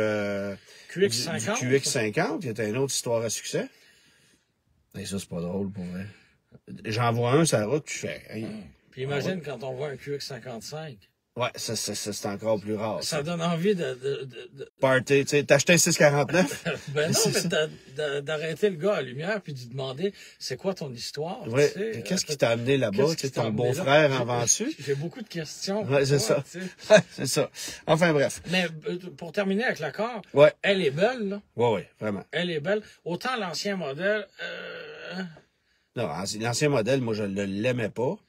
QX50. Du QX50, qui était une autre histoire à succès. Et ça, c'est pas drôle pour vrai. J'en vois un sur la route, puis je fais... Hey. Puis imagine quand on voit un QX55. Ouais, ça, c'est encore plus rare. Ça donne envie Party, tu sais, t'as acheté un 649? Ben non, mais d'arrêter le gars à lumière puis de lui demander c'est quoi ton histoire. Ouais. Tu sais, Qu'est-ce qui t'a amené là-bas? Tu sais, ton beau-frère en vend-tu? J'ai beaucoup de questions. Ouais, c'est ça. Tu sais. Ouais, c'est ça. Enfin, bref. Mais pour terminer avec l'accord, Ouais. elle est belle, là. Ouais, vraiment. Elle est belle. Autant l'ancien modèle. Non, l'ancien modèle, moi, je ne l'aimais pas.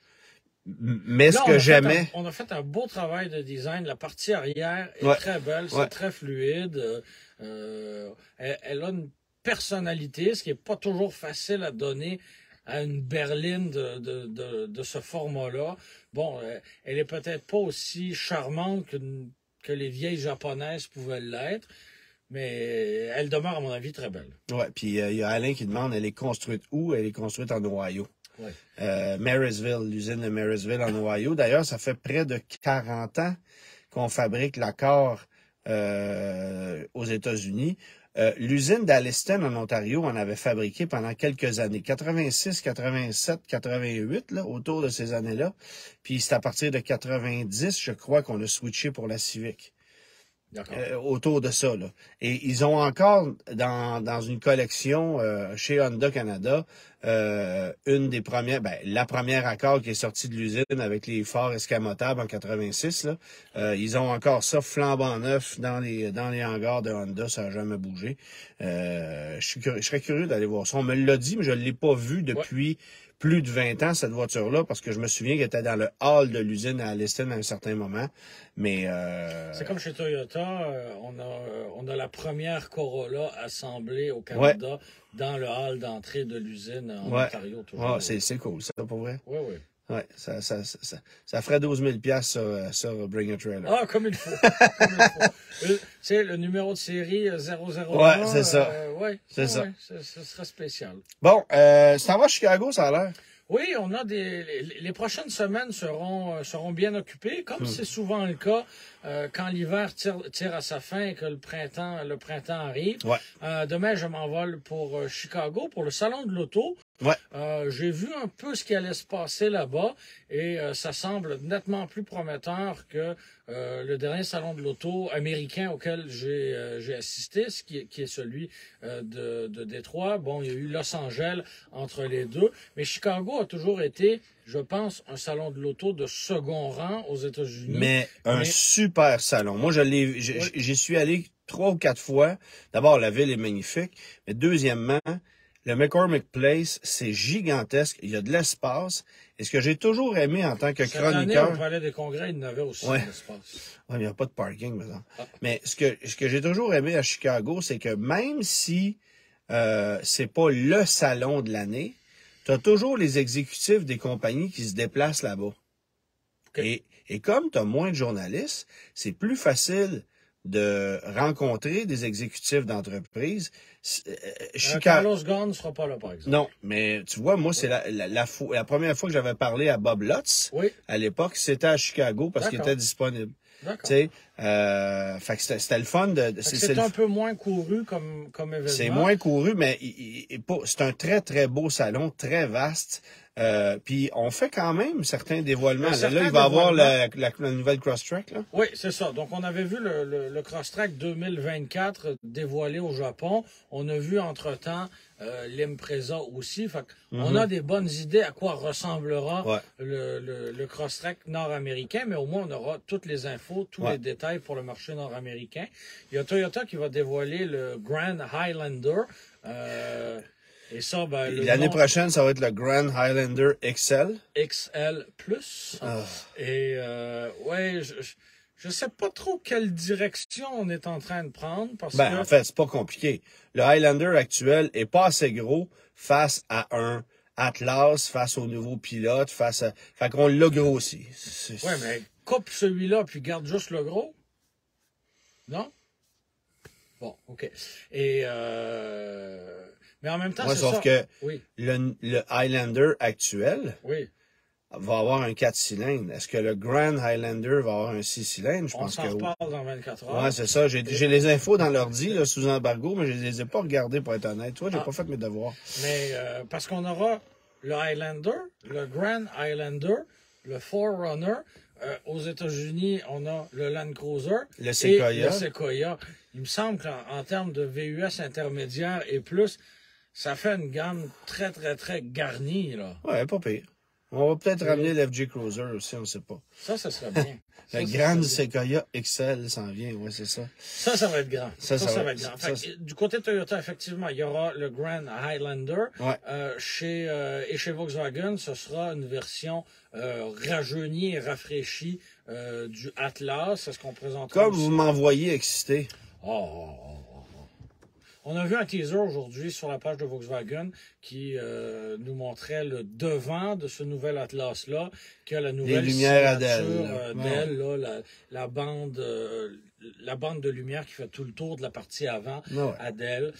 Mais là, ce que j'aimais... On a fait un beau travail de design. La partie arrière est Ouais. très belle, c'est très fluide. Elle a une personnalité, ce qui n'est pas toujours facile à donner à une berline de ce format-là. Bon, elle est peut-être pas aussi charmante que les vieilles japonaises pouvaient l'être, mais elle demeure, à mon avis, très belle. Ouais, puis il y a Alain qui demande, elle est construite où? Elle est construite en Ohio. Ouais. Marysville, l'usine de Marysville en Ohio. D'ailleurs, ça fait près de 40 ans qu'on fabrique l'accord aux États-Unis. L'usine d'Alliston en Ontario en avait fabriqué pendant quelques années, 86, 87, 88, là, autour de ces années-là. Puis c'est à partir de 90, je crois, qu'on a switché pour la Civic. Autour de ça, là. Et ils ont encore dans une collection chez Honda Canada une des premières, la première Accord qui est sortie de l'usine avec les phares escamotables en 86. Là. Ils ont encore ça flambant neuf dans les hangars de Honda, ça n'a jamais bougé. Je serais curieux d'aller voir ça. On me l'a dit, mais je ne l'ai pas vu depuis plus de 20 ans, cette voiture-là, parce que je me souviens qu'elle était dans le hall de l'usine à Alliston à un certain moment. Mais c'est comme chez Toyota, on a la première Corolla assemblée au Canada dans le hall d'entrée de l'usine en Ontario. Toujours. C'est cool, ça, pour vrai. Oui, oui. Ouais, ça ferait 12 000 $ sur Bring a Trailer. Ah, comme il faut. Tu sais, le numéro de série 001. Ouais, c'est ça. C'est ça. Ce serait spécial. Bon, tu t'en vas à Chicago, ça a l'air? Oui, on a les prochaines semaines seront bien occupées, comme c'est souvent le cas quand l'hiver tire à sa fin et que le printemps arrive. Ouais. Demain, je m'envole pour Chicago pour le salon de l'auto. Ouais. J'ai vu un peu ce qui allait se passer là-bas et ça semble nettement plus prometteur que le dernier salon de l'auto américain auquel j'ai assisté, qui est celui de Détroit. Bon, il y a eu Los Angeles entre les deux, mais Chicago a toujours été, je pense, un salon de l'auto de second rang aux États-Unis. Mais super salon. Moi, j'y suis allé 3 ou 4 fois. D'abord, la ville est magnifique, mais deuxièmement, le McCormick Place, c'est gigantesque. Il y a de l'espace. Et ce que j'ai toujours aimé en tant que chroniqueur... Cette année, au Palais des Congrès, il y en avait aussi de l'espace. Ouais, mais il n'y a pas de parking, maintenant. Mais ce que j'ai toujours aimé à Chicago, c'est que même si c'est pas le salon de l'année, tu as toujours les exécutifs des compagnies qui se déplacent là-bas. Okay. Et comme tu as moins de journalistes, c'est plus facile de rencontrer des exécutifs d'entreprise. Carlos Ghosn ne sera pas là, par exemple. Non, mais tu vois, moi, c'est la première fois que j'avais parlé à Bob Lutz. À l'époque, c'était à Chicago parce qu'il était disponible. D'accord. Tu sais, fait que c'était le fun de... C'est un peu moins couru comme événement. C'est moins couru, mais c'est un très, très beau salon, très vaste. Puis on fait quand même certains dévoilements. Là, il va y avoir la nouvelle Crosstrek, là. Oui, c'est ça. Donc, on avait vu le Crosstrek 2024 dévoilé au Japon. On a vu, entre-temps, l'Impreza aussi. Fait on a des bonnes idées à quoi ressemblera le Crosstrek nord-américain, mais au moins, on aura toutes les infos, tous les détails pour le marché nord-américain. Il y a Toyota qui va dévoiler le Grand Highlander. Et ça, l'année prochaine, ça va être le Grand Highlander XL. XL+. Et je sais pas trop quelle direction on est en train de prendre parce que... En fait, c'est pas compliqué. Le Highlander actuel est pas assez gros face à un Atlas, face au nouveau pilote, fait qu'on l'a grossi. Oui, mais coupe celui-là puis garde juste le gros. Non? Bon, OK. Et... Mais en même temps, c'est sauf ça. Que le Highlander actuel va avoir un 4 cylindres. Est-ce que le Grand Highlander va avoir un 6 cylindres? Je pense que oui. On s'en reparle dans 24 heures. Oui, c'est ça. J'ai les infos dans l'ordi, là, sous embargo, mais je les ai pas regardées pour être honnête. Toi, j'ai pas fait mes devoirs. Mais parce qu'on aura le Highlander, le Grand Highlander, le 4Runner, aux États-Unis, on a le Land Cruiser Le Sequoia. et le Sequoia. Il me semble qu'en termes de VUS intermédiaire et plus, ça fait une gamme très, très, très garnie, là. Ouais, pas pire. On va peut-être ramener l'FJ Cruiser aussi, on ne sait pas. Ça serait bien. La grande Sequoia XL s'en vient, ouais, c'est ça. Ça va être grand. Ça va être grand. Ça, du côté Toyota, effectivement, il y aura le Grand Highlander. Ouais. Chez Volkswagen, ce sera une version rajeunie et rafraîchie du Atlas. C'est ce qu'on présentera. Comme vous m'envoyez excité. On a vu un teaser aujourd'hui sur la page de Volkswagen qui nous montrait le devant de ce nouvel Atlas-là, qui a la nouvelle lumières d'elle, la bande de lumière qui fait tout le tour de la partie avant Adèle.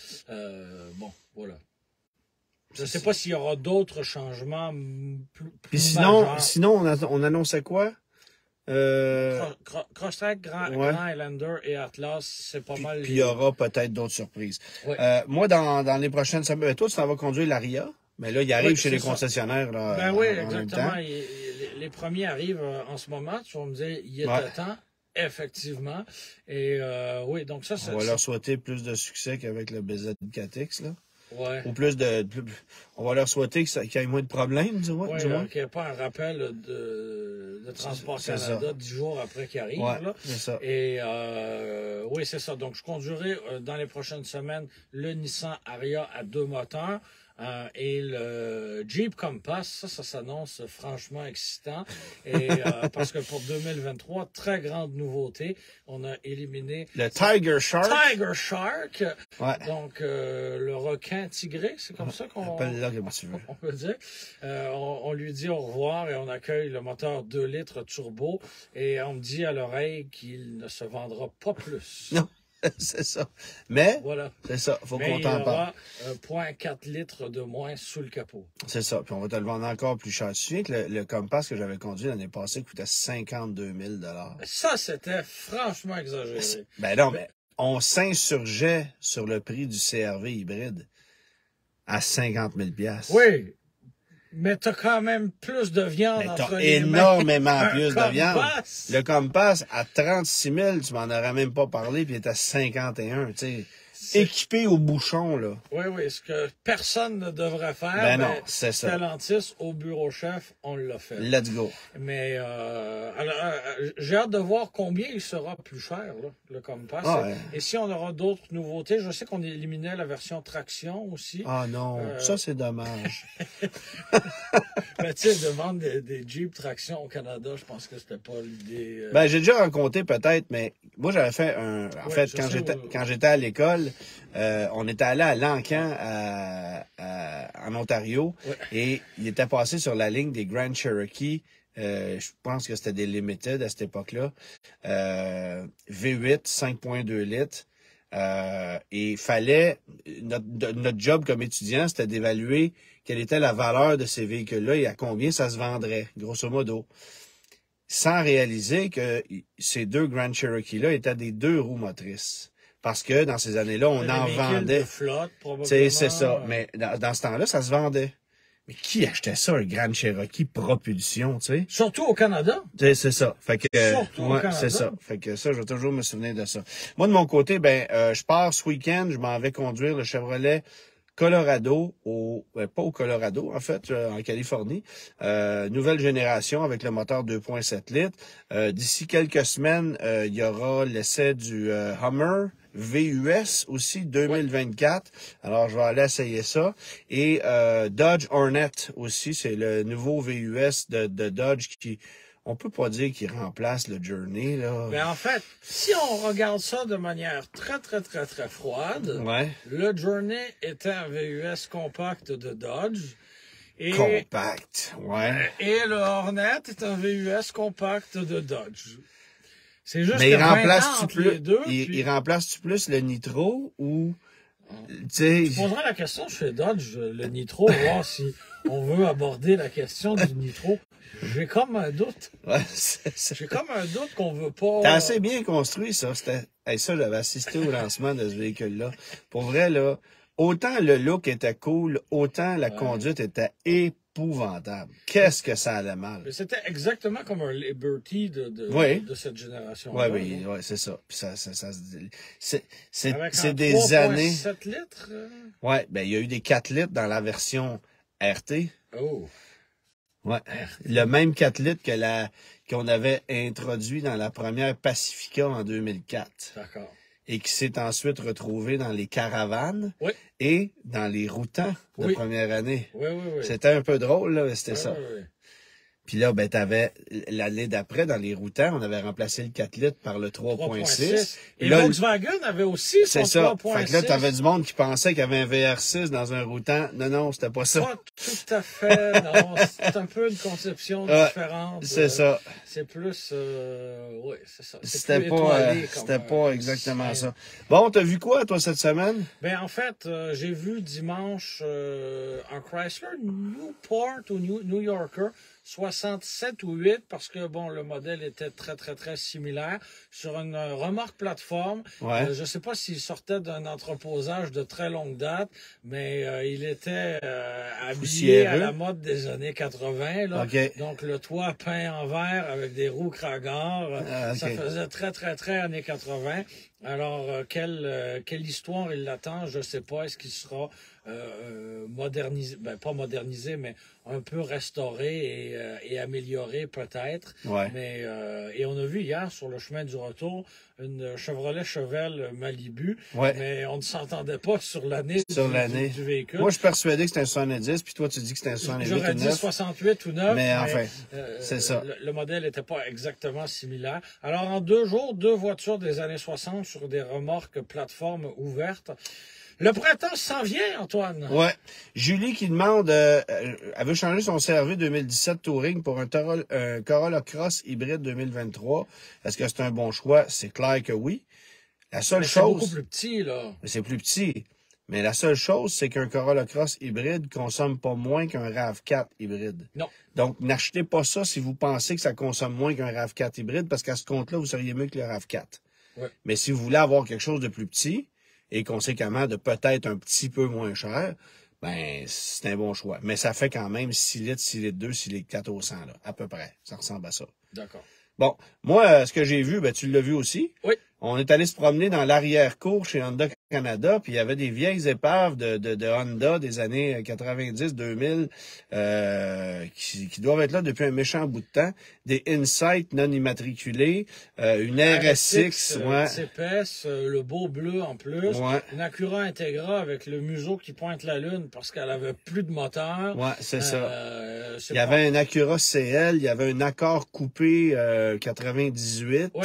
Bon, voilà. Je ne sais pas s'il y aura d'autres changements plus sinon on annonçait quoi? Crosstrek, Grand Highlander et Atlas, c'est pas mal. Puis il y aura peut-être d'autres surprises. Ouais. Moi, dans les prochaines semaines, toi, tu t'en vas conduire l'Aria, mais là, il arrive chez les concessionnaires. Là, ben oui, exactement. Les premiers arrivent en ce moment. Tu vas me dire, il est temps. Effectivement. Et oui, donc ça, on va leur souhaiter plus de succès qu'avec le BZ4X, là. Ouais. Ou on va leur souhaiter qu'il y ait moins de problèmes, du moins. Qu'il n'y ait pas un rappel de Transport Canada 10 jours après qu'il arrive. Ouais, là. c'est ça. Et oui, c'est ça. Donc, je conduirai dans les prochaines semaines le Nissan Ariya à 2 moteurs. Et le Jeep Compass, ça s'annonce franchement excitant. Et parce que pour 2023, très grande nouveauté. On a éliminé le Tiger Shark. Tiger Shark. Ouais. Donc le requin tigré, c'est comme ça qu'on on peut dire. On lui dit au revoir et on accueille le moteur 2 litres turbo. Et on me dit à l'oreille qu'il ne se vendra pas plus. Non. C'est ça. Mais, voilà. C'est ça. Faut qu'on t'en parle. Il y aura 0,4 litres de moins sous le capot. C'est ça. Puis on va te le vendre encore plus cher. Tu te souviens que le Compass que j'avais conduit l'année passée coûtait 52 000 $. Ça, c'était franchement exagéré. Ben non, mais on s'insurgeait sur le prix du CR-V hybride à 50 000 $. Oui. Mais t'as quand même plus de viande entre les mains. Énormément plus de viande. Le Compass, à 36 000, tu m'en aurais même pas parlé, puis il est à 51, tu sais. Équipé au bouchon, là. Oui, ce que personne ne devrait faire. Ben non, c'est ça. Stellantis, au bureau chef, on l'a fait. Let's go. Mais j'ai hâte de voir combien il sera plus cher, là, le Compass. Et si on aura d'autres nouveautés, je sais qu'on éliminait la version traction aussi. Ah non, ça c'est dommage. Mais tu sais, de vendre des Jeep traction au Canada, je pense que c'était pas l'idée. Ben j'ai déjà rencontré peut-être, mais moi j'avais fait en fait, quand j'étais à l'école, on était allé à Lancan, en Ontario, et il était passé sur la ligne des Grand Cherokee. Je pense que c'était des Limited à cette époque-là. V8, 5.2 litres. Et fallait, notre job comme étudiant, c'était d'évaluer quelle était la valeur de ces véhicules-là et à combien ça se vendrait, grosso modo. Sans réaliser que ces deux Grand Cherokee-là étaient des 2 roues motrices. Parce que dans ces années-là, on en vendait. De flotte, probablement. C'est ça. Mais dans ce temps-là, ça se vendait. Mais qui achetait ça, un Grand Cherokee propulsion, tu sais? Surtout au Canada. C'est ça. Fait que, Surtout au Canada. C'est ça. Fait que ça, je vais toujours me souvenir de ça. Moi, de mon côté, je pars ce week-end, je m'en vais conduire le Chevrolet Colorado pas au Colorado, en fait, en Californie. Nouvelle génération avec le moteur 2.7 litres. D'ici quelques semaines, il y aura l'essai du Hummer VUS aussi 2024. Alors, je vais aller essayer ça. Et Dodge Hornet aussi, c'est le nouveau VUS de Dodge qui... On peut pas dire qu'il remplace le Journey, là. Mais en fait, si on regarde ça de manière très, très, très, très froide, le Journey était un VUS compact de Dodge. Compact, ouais. Et le Hornet est un VUS compact de Dodge. C'est juste mais que il remplace-tu plus le Nitro ou... Tu poseras la question chez Dodge, le Nitro, voir si on veut aborder la question du Nitro. J'ai comme un doute. J'ai comme un doute qu'on veut pas... T'as assez bien construit, ça. Ça, j'avais assisté au lancement de ce véhicule-là. Pour vrai, là, autant le look était cool, autant la conduite était épouvantable. Qu'est-ce que ça allait mal. Mais c'était exactement comme un Liberty Oui. de cette génération. Oui, oui, ouais, c'est ça. Puis c'est Avec des années. 7 litres? Oui, ben, il y a eu des 4 litres dans la version RT. Oh. Ouais. Le même 4 litres qu'on avait introduit dans la première Pacifica en 2004. D'accord. Et qui s'est ensuite retrouvé dans les caravanes Oui. et dans les routants de première année. Oui, oui, oui. C'était un peu drôle, là, mais c'était ça. Oui, oui. Puis là, ben, t'avais l'année d'après, dans les routants, on avait remplacé le 4 litres par le 3.6. Et là, Volkswagen avait aussi son 3.6. C'est ça. Fait que là, t'avais du monde qui pensait qu'il y avait un VR6 dans un routant. Non, non, c'était pas ça. Pas tout à fait, non. C'est un peu une conception différente. C'est ça. C'est plus, oui, c'est ça. C'était pas exactement ça. Bon, t'as vu quoi, toi, cette semaine? Ben, en fait, j'ai vu dimanche un Chrysler Newport ou New Yorker 67 ou 8 parce que, bon, le modèle était très, très, très similaire sur une remorque plateforme. Ouais. Je ne sais pas s'il sortait d'un entreposage de très longue date, mais il était habillé à la mode des années 80. Là. Okay. Donc, le toit peint en verre avec des roues Kragar. Okay. Ça faisait très, très, très années 80. Alors, quelle histoire il l'attend, je ne sais pas. Est-ce qu'il sera modernisé, ben pas modernisé, mais un peu restauré et amélioré peut-être. Ouais. Mais et on a vu hier sur le chemin du retour une Chevrolet Chevelle Malibu, mais on ne s'entendait pas sur l'année du véhicule. Moi, je suis persuadé que c'était un 70, puis toi, tu dis que c'était un 68 ou 9. J'aurais dit 68 ou 9, mais enfin, c'est ça. Le modèle n'était pas exactement similaire. Alors, en 2 jours, 2 voitures des années 60 sur des remorques plateformes ouvertes. Le printemps s'en vient, Antoine. Ouais. Julie qui demande, elle veut changer son CR-V 2017 Touring pour un Corolla Cross hybride 2023. Est-ce que c'est un bon choix? C'est clair que oui. La seule chose. C'est beaucoup plus petit, là. C'est plus petit. Mais la seule chose, c'est qu'un Corolla Cross hybride consomme pas moins qu'un RAV4 hybride. Non. Donc, n'achetez pas ça si vous pensez que ça consomme moins qu'un RAV4 hybride, parce qu'à ce compte-là, vous seriez mieux que le RAV4. Ouais. Mais si vous voulez avoir quelque chose de plus petit, et conséquemment de peut-être un petit peu moins cher, ben c'est un bon choix. Mais ça fait quand même 6 litres, 6 litres 2, 6 litres 4 au 100, là, à peu près. Ça ressemble à ça. D'accord. Bon, moi, ce que j'ai vu, ben tu l'as vu aussi. Oui. On est allé se promener dans l'arrière-cour chez Honda Canada, puis il y avait des vieilles épaves de Honda des années 90-2000 qui doivent être là depuis un méchant bout de temps. Des Insight non immatriculés, une RSX, épaisse, le beau bleu en plus, une Acura Integra avec le museau qui pointe la lune parce qu'elle avait plus de moteur. Ouais, c'est ça. Il y avait un Acura CL, il y avait un Accord coupé 98. Ouais.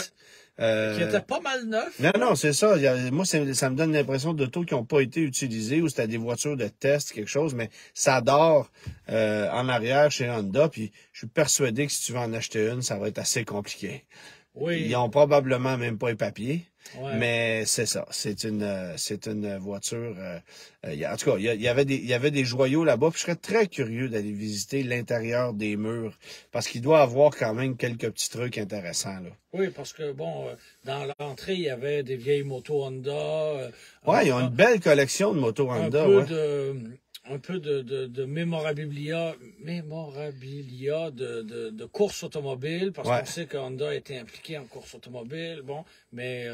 Qui était pas mal neuf. Non, c'est ça. Moi, ça me donne l'impression d'autos qui n'ont pas été utilisés ou c'était des voitures de test, quelque chose, mais ça dort en arrière chez Honda. Puis je suis persuadé que si tu veux en acheter une, ça va être assez compliqué. Oui. Ils ont probablement même pas les papiers. Ouais. Mais c'est ça, c'est une voiture. En tout cas, il y avait des joyaux là-bas. Puis je serais très curieux d'aller visiter l'intérieur des murs parce qu'il doit avoir quand même quelques petits trucs intéressants là. Oui, parce que bon, dans l'entrée il y avait des vieilles motos Honda. Ils ont une belle collection de motos Honda. Un peu de mémorabilia de course automobile, parce qu'on sait que Honda a été impliqué en course automobile, bon, mais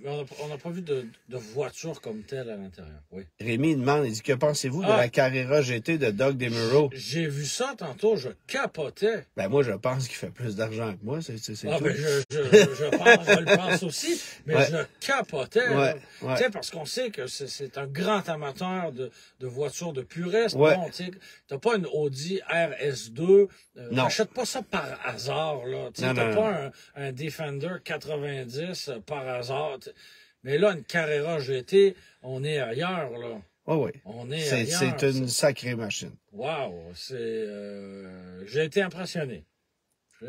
on n'a pas vu de voiture comme telle à l'intérieur. Oui. Rémi demande, il dit, que pensez-vous de la Carrera GT de Doug DeMuro? J'ai vu ça tantôt, je capotais. Ben moi, je pense qu'il fait plus d'argent que moi, c'est tout. Ben, je le pense aussi, mais je capotais. Tu sais, parce qu'on sait que c'est un grand amateur de voitures de puristes. Bon, tu sais, t'as pas une Audi RS2. N'achète pas ça par hasard, là. Tu sais, t'as pas un Defender 90 par hasard. Mais là, une Carrera GT, on est ailleurs, là. Oui. On est ailleurs. C'est une sacrée machine. Wow, j'ai été impressionné.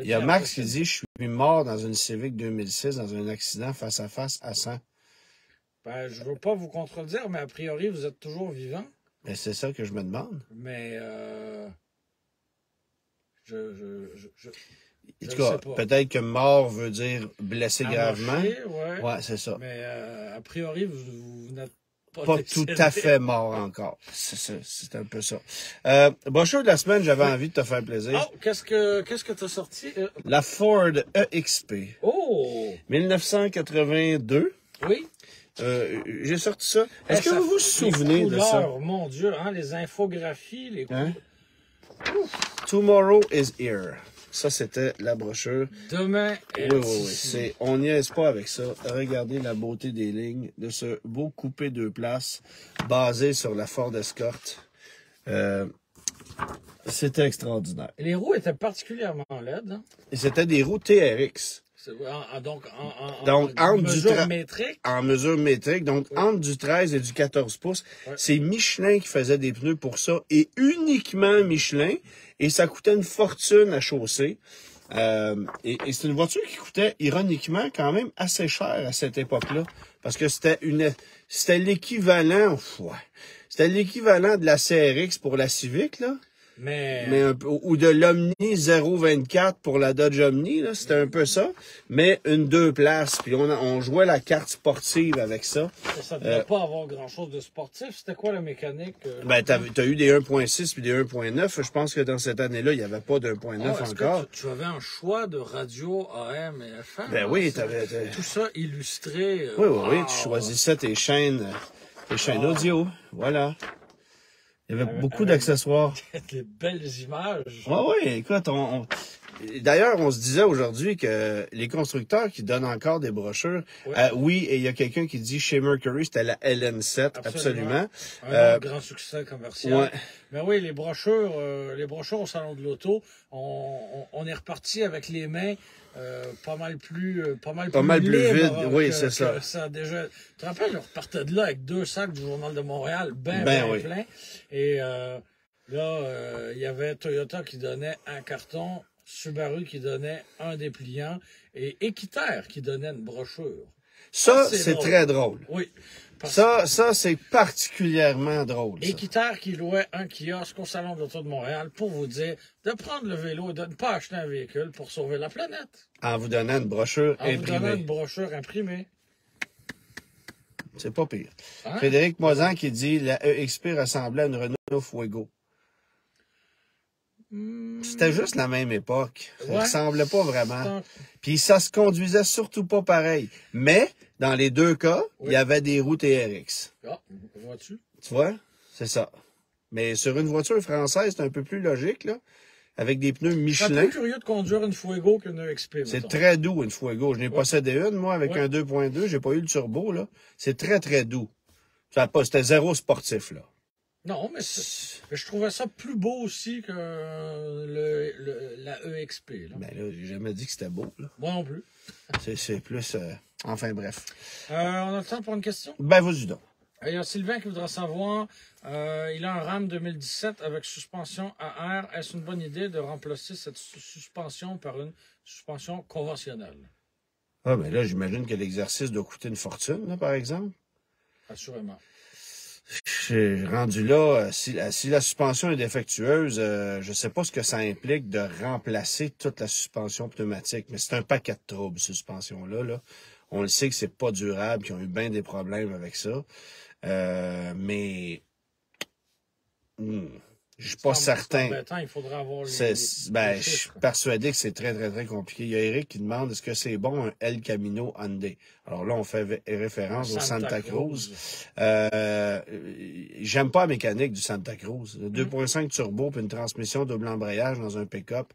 Il y a Max qui dit, je suis mort dans une Civic 2006 dans un accident face à 100. Ben, je veux pas vous contredire, mais a priori, vous êtes toujours vivant. Ben, c'est ça que je me demande. Mais en tout cas, peut-être que mort veut dire blessé gravement. Ouais, c'est ça. Mais a priori, vous n'êtes pas tout à fait mort encore. C'est un peu ça. Brochure de la semaine, j'avais envie de te faire plaisir. Oh, qu'est-ce que t'as sorti? La Ford EXP. Oh! 1982. Oui. J'ai sorti ça. Est-ce que vous vous souvenez de ça? Mon Dieu, hein, les infographies, les couleurs. Hein? Tomorrow is here. Ça, c'était la brochure. Demain est ici. On n'y est pas avec ça. Regardez la beauté des lignes de ce beau coupé deux places basé sur la Ford Escort. C'était extraordinaire. Et les roues étaient particulièrement laides. Hein? Et c'était des roues TRX. Donc, en mesure métrique. En mesure métrique. Donc, entre du 13 et du 14 pouces. Ouais. C'est Michelin qui faisait des pneus pour ça. Et uniquement Michelin. Et ça coûtait une fortune à chausser. Et c'est une voiture qui coûtait, ironiquement, quand même assez cher à cette époque-là. Parce que c'était l'équivalent, c'était l'équivalent de la CRX pour la Civic, là. Mais ou de l'Omni 024 pour la Dodge Omni, là, c'était un peu ça. Mais une deux places, puis on jouait la carte sportive avec ça. Ça ne devait pas avoir grand-chose de sportif. C'était quoi la mécanique? T'as eu des 1.6 puis des 1.9. Je pense que dans cette année-là, il n'y avait pas de 1.9 encore. Tu avais un choix de radio AM et FM. Ben oui, t'avais... Tout ça illustré. Oui, tu choisissais tes chaînes audio. Voilà. Il y avait beaucoup d'accessoires. Des belles images. Oui, écoute, d'ailleurs, on se disait aujourd'hui que les constructeurs qui donnent encore des brochures, oui, et il y a quelqu'un qui dit chez Mercury, c'était la LN7, absolument. Un grand succès commercial. Ouais. Mais oui, les brochures au Salon de l'Auto, on est reparti avec les mains pas mal plus vide, oui, c'est ça. Déjà, tu te rappelles, on repartait de là avec 2 sacs du Journal de Montréal, bien plein. Et là, il y avait Toyota qui donnait un carton, Subaru qui donnait un dépliant et Équiterre qui donnait une brochure. Ça, c'est très drôle. Oui. Ça, c'est particulièrement drôle. Équiterre qui louait un kiosque au Salon de l'Auto de Montréal pour vous dire de prendre le vélo et de ne pas acheter un véhicule pour sauver la planète. En vous donnant une brochure imprimée. C'est pas pire. Hein? Frédéric Moisan qui dit la EXP ressemblait à une Renault Fuego. C'était juste la même époque. Ça ressemblait pas vraiment. Puis ça se conduisait surtout pas pareil. Mais, dans les deux cas, il y avait des roues TRX. Ah, vois-tu? Tu vois? C'est ça. Mais sur une voiture française, c'est un peu plus logique, là. Avec des pneus Michelin. C'est un peu curieux de conduire une Fuego qu'une EXP. C'est très doux, une Fuego. Je n'ai possédé une, moi, avec un 2.2. J'ai pas eu le turbo, là. C'est très, très doux. C'était zéro sportif, là. Non, mais je trouvais ça plus beau aussi que la EXP. Là. Ben là, j'ai jamais dit que c'était beau. Là. Moi non plus. C'est plus... Enfin, bref. On a le temps pour une question? Ben, vas-y donc. Il y a Sylvain qui voudra savoir, il a un Ram 2017 avec suspension à air. Est-ce une bonne idée de remplacer cette suspension par une suspension conventionnelle? Ah, ben là, j'imagine que l'exercice doit coûter une fortune, là, par exemple. Assurément. Rendu là, si la suspension est défectueuse, je sais pas ce que ça implique de remplacer toute la suspension pneumatique, mais c'est un paquet de troubles, cette suspension-là. Là. On le sait que c'est pas durable, qu'ils ont eu bien des problèmes avec ça. Mais je suis pas certain. Il faudra avoir je suis persuadé que c'est très, très, très compliqué. Il y a Eric qui demande est-ce que c'est bon un El Camino Hyundai. Alors là, on fait référence au Santa Cruz. J'aime pas la mécanique du Santa Cruz. 2.5 turbo puis une transmission double embrayage dans un pick-up.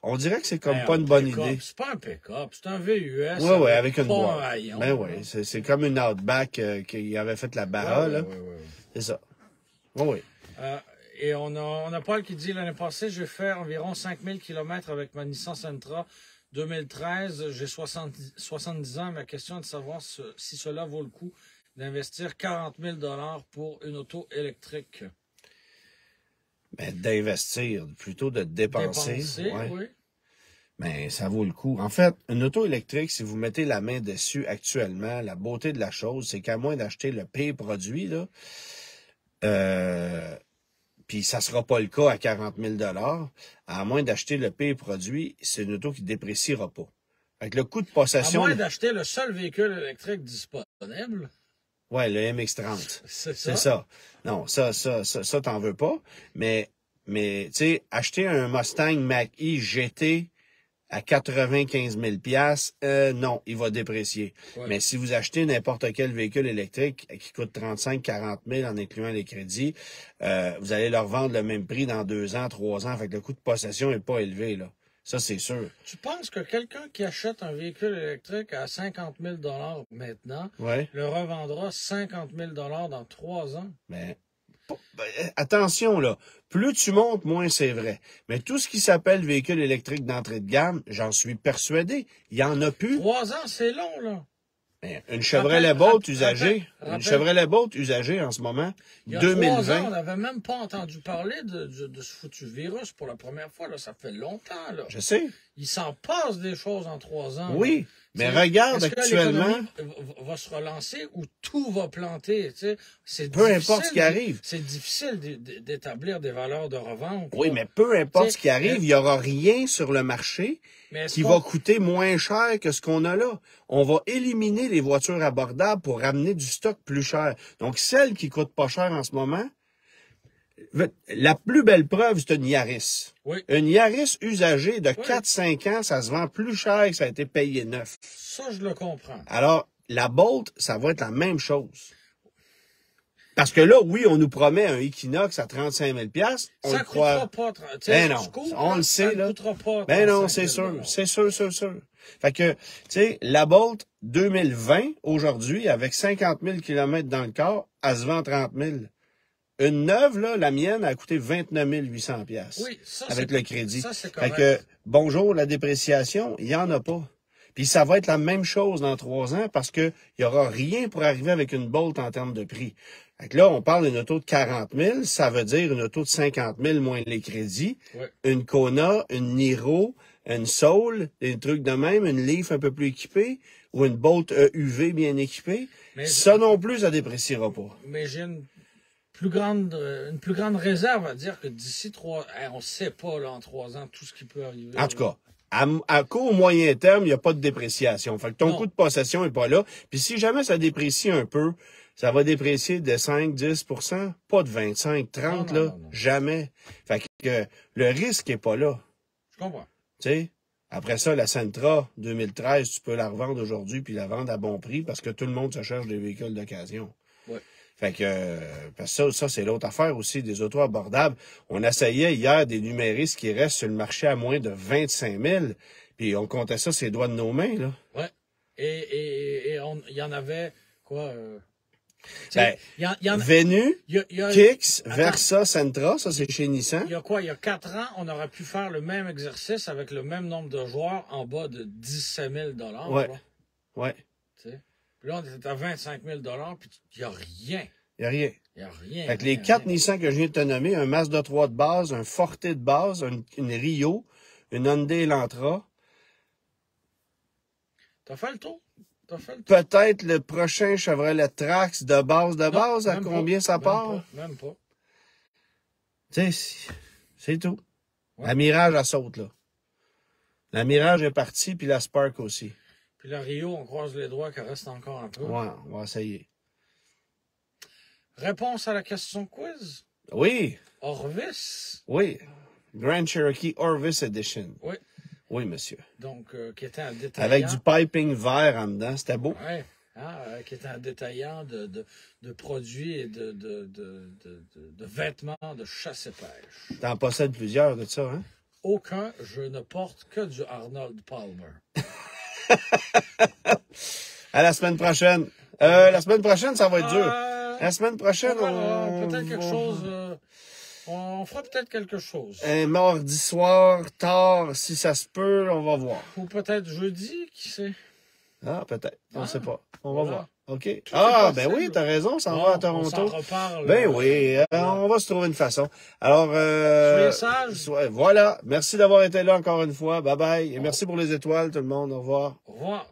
On dirait que c'est comme pas une bonne idée. C'est pas un pick-up, c'est un VUS. Oui, avec une boîte. Ben oui, c'est comme une Outback qui avait fait la Barra, là. Oui. C'est ça. Oui. Et on a Paul qui dit, l'année passée, j'ai fait environ 5000 km avec ma Nissan Sentra 2013. J'ai 70 ans. Ma question est de savoir si cela vaut le coup d'investir 40 000 $ pour une auto électrique. Ben, d'investir, plutôt de dépenser. Oui. Mais ça vaut le coup. En fait, une auto électrique, si vous mettez la main dessus actuellement, la beauté de la chose, c'est qu'à moins d'acheter le pire produit, là, puis ça sera pas le cas à 40 000 $, à moins d'acheter le pire produit, c'est une auto qui dépréciera pas. Avec le coût de possession... À moins d'acheter le seul véhicule électrique disponible. Ouais, le MX-30. C'est C'est ça. ça. Non, ça, t'en veux pas. Mais, tu sais, acheter un Mustang Mach-E GT à 95 000 non, il va déprécier. Ouais. Mais si vous achetez n'importe quel véhicule électrique qui coûte 35-40 000 en incluant les crédits, vous allez leur vendre le même prix dans 2 ans, 3 ans. Fait que le coût de possession est pas élevé, là. Ça, c'est sûr. Tu penses que quelqu'un qui achète un véhicule électrique à 50 000 maintenant, Ouais. le revendra 50 000 dans 3 ans? Mais attention, là. Plus tu montes, moins c'est vrai. Mais tout ce qui s'appelle véhicule électrique d'entrée de gamme, j'en suis persuadé. Il y en a plus. 3 ans, c'est long, là. Mais une Chevrolet Bolt usagée. rappelle- Une Chevrolet Bolt usagée en ce moment. Il y a 2020. 3 ans, on n'avait même pas entendu parler de ce foutu virus pour la première fois. Là. Ça fait longtemps. Là. Je sais. Il s'en passe des choses en 3 ans. Oui. Mais T'sais, regarde est-ce que actuellement. l'économie va se relancer ou tout va planter? C'est Peu importe ce qui arrive. C'est difficile d'établir des valeurs de revente. Oui, là. mais peu importe T'sais, ce qui arrive, il n'y aura rien sur le marché Mais est-ce qui qu'on- va coûter moins cher que ce qu'on a là. On va éliminer les voitures abordables pour ramener du stock plus cher. Donc, celles qui coûtent pas cher en ce moment, la plus belle preuve, c'est une Yaris. Oui. Une Yaris usagée de 4-5 ans, ça se vend plus cher que ça a été payé neuf. Ça, je le comprends. Alors, la Bolt, ça va être la même chose. Parce que là, oui, on nous promet un Equinox à 35 000 on Ça le croit. coûtera pas. Ben non, on le sait, là. Ça coûtera pas. Ben non, 35 c'est 000 sûr, c'est sûr. Fait que, tu sais, la Bolt 2020, aujourd'hui, avec 50 000 km dans le corps, elle se vend 30 000. Une neuve, là, la mienne, a coûté 29 800 Oui, ça, avec c'est- le crédit. ça, c'est Fait correct. que, bonjour, la dépréciation, il y en a pas. Puis ça va être la même chose dans 3 ans parce que il y aura rien pour arriver avec une Bolt en termes de prix. Fait que là, on parle d'une auto de 40 000, ça veut dire une auto de 50 000 moins les crédits. Ouais. Une Kona, une Niro, une Soul, des trucs de même, une Leaf un peu plus équipée, ou une Bolt UV bien équipée. Mais- Ça non plus, ça dépréciera pas. Mais j'ai une plus grande réserve à dire que d'ici 3 ans, on sait pas là, en 3 ans tout ce qui peut arriver. En tout cas, à court moyen terme, il n'y a pas de dépréciation. Fait que ton Non. coût de possession est pas là. Puis si jamais ça déprécie un peu, ça va déprécier de 5-10 pas de 25-30 Non, là, non, non. jamais. Fait que le risque est pas là. Je comprends. Tu sais, après ça, la Sentra 2013, tu peux la revendre aujourd'hui puis la vendre à bon prix parce que tout le monde se cherche des véhicules d'occasion. Ouais. Fait que parce que ça c'est l'autre affaire aussi, des autos abordables. On essayait hier des numéristes qui restent sur le marché à moins de 25 000, puis on comptait ça sur les doigts de nos mains, là. Ouais. Et il y en avait quoi Ben, il y en a. Venu, il y a- Kicks, Attends. Versa, Sentra, ça c'est chez Nissan. Il y a quoi? Il y a 4 ans, on aurait pu faire le même exercice avec le même nombre de joueurs en bas de 17 000 Ouais. là, Ouais, tu sais. Puis là, on était à 25 000 puis il n'y a rien. y a rien. Il n'y a rien. Fait que les rien, 4 rien. Nissan que je viens de te nommer, un Mazda 3 de base, un Forte de base, une Rio, une Hyundai Elantra, T'as fait le tour? T'as fait le tour? peut-être le prochain Chevrolet Trax de base, Non, à même combien pas, ça même part? pas, Même pas. Tu sais, c'est tout. Ouais. La Mirage, elle saute, là. La Mirage est partie, puis la Spark aussi. Puis la Rio, on croise les doigts qu'elle reste encore un peu. Ouais, on va essayer. Réponse à la question quiz. Oui, Orvis. oui. Grand Cherokee Orvis Edition. Oui. Oui, monsieur. Donc, qui était un détaillant. Avec du piping vert en dedans, c'était beau. Ouais. Qui était un détaillant de produits et de vêtements de chasse et pêche. T'en possèdes plusieurs de ça, hein? Aucun, je ne porte que du Arnold Palmer. À la semaine prochaine. La semaine prochaine, ça va être dur. La semaine prochaine, Peut-être quelque chose. On fera peut-être quelque chose. Un mardi soir, tard, si ça se peut, on va voir. Ou peut-être jeudi, qui sait. Ah, peut-être. On Ah, sait pas. On va voilà. voir. OK. est Ah, ben possible. oui, t'as raison, ça Bon, va à on Toronto. s'en reparle. Ben oui, on va se trouver une façon. Alors, Soyez sages. voilà. Merci d'avoir été là encore une fois. Bye bye. Et merci pour les étoiles, tout le monde. Au revoir. Au revoir.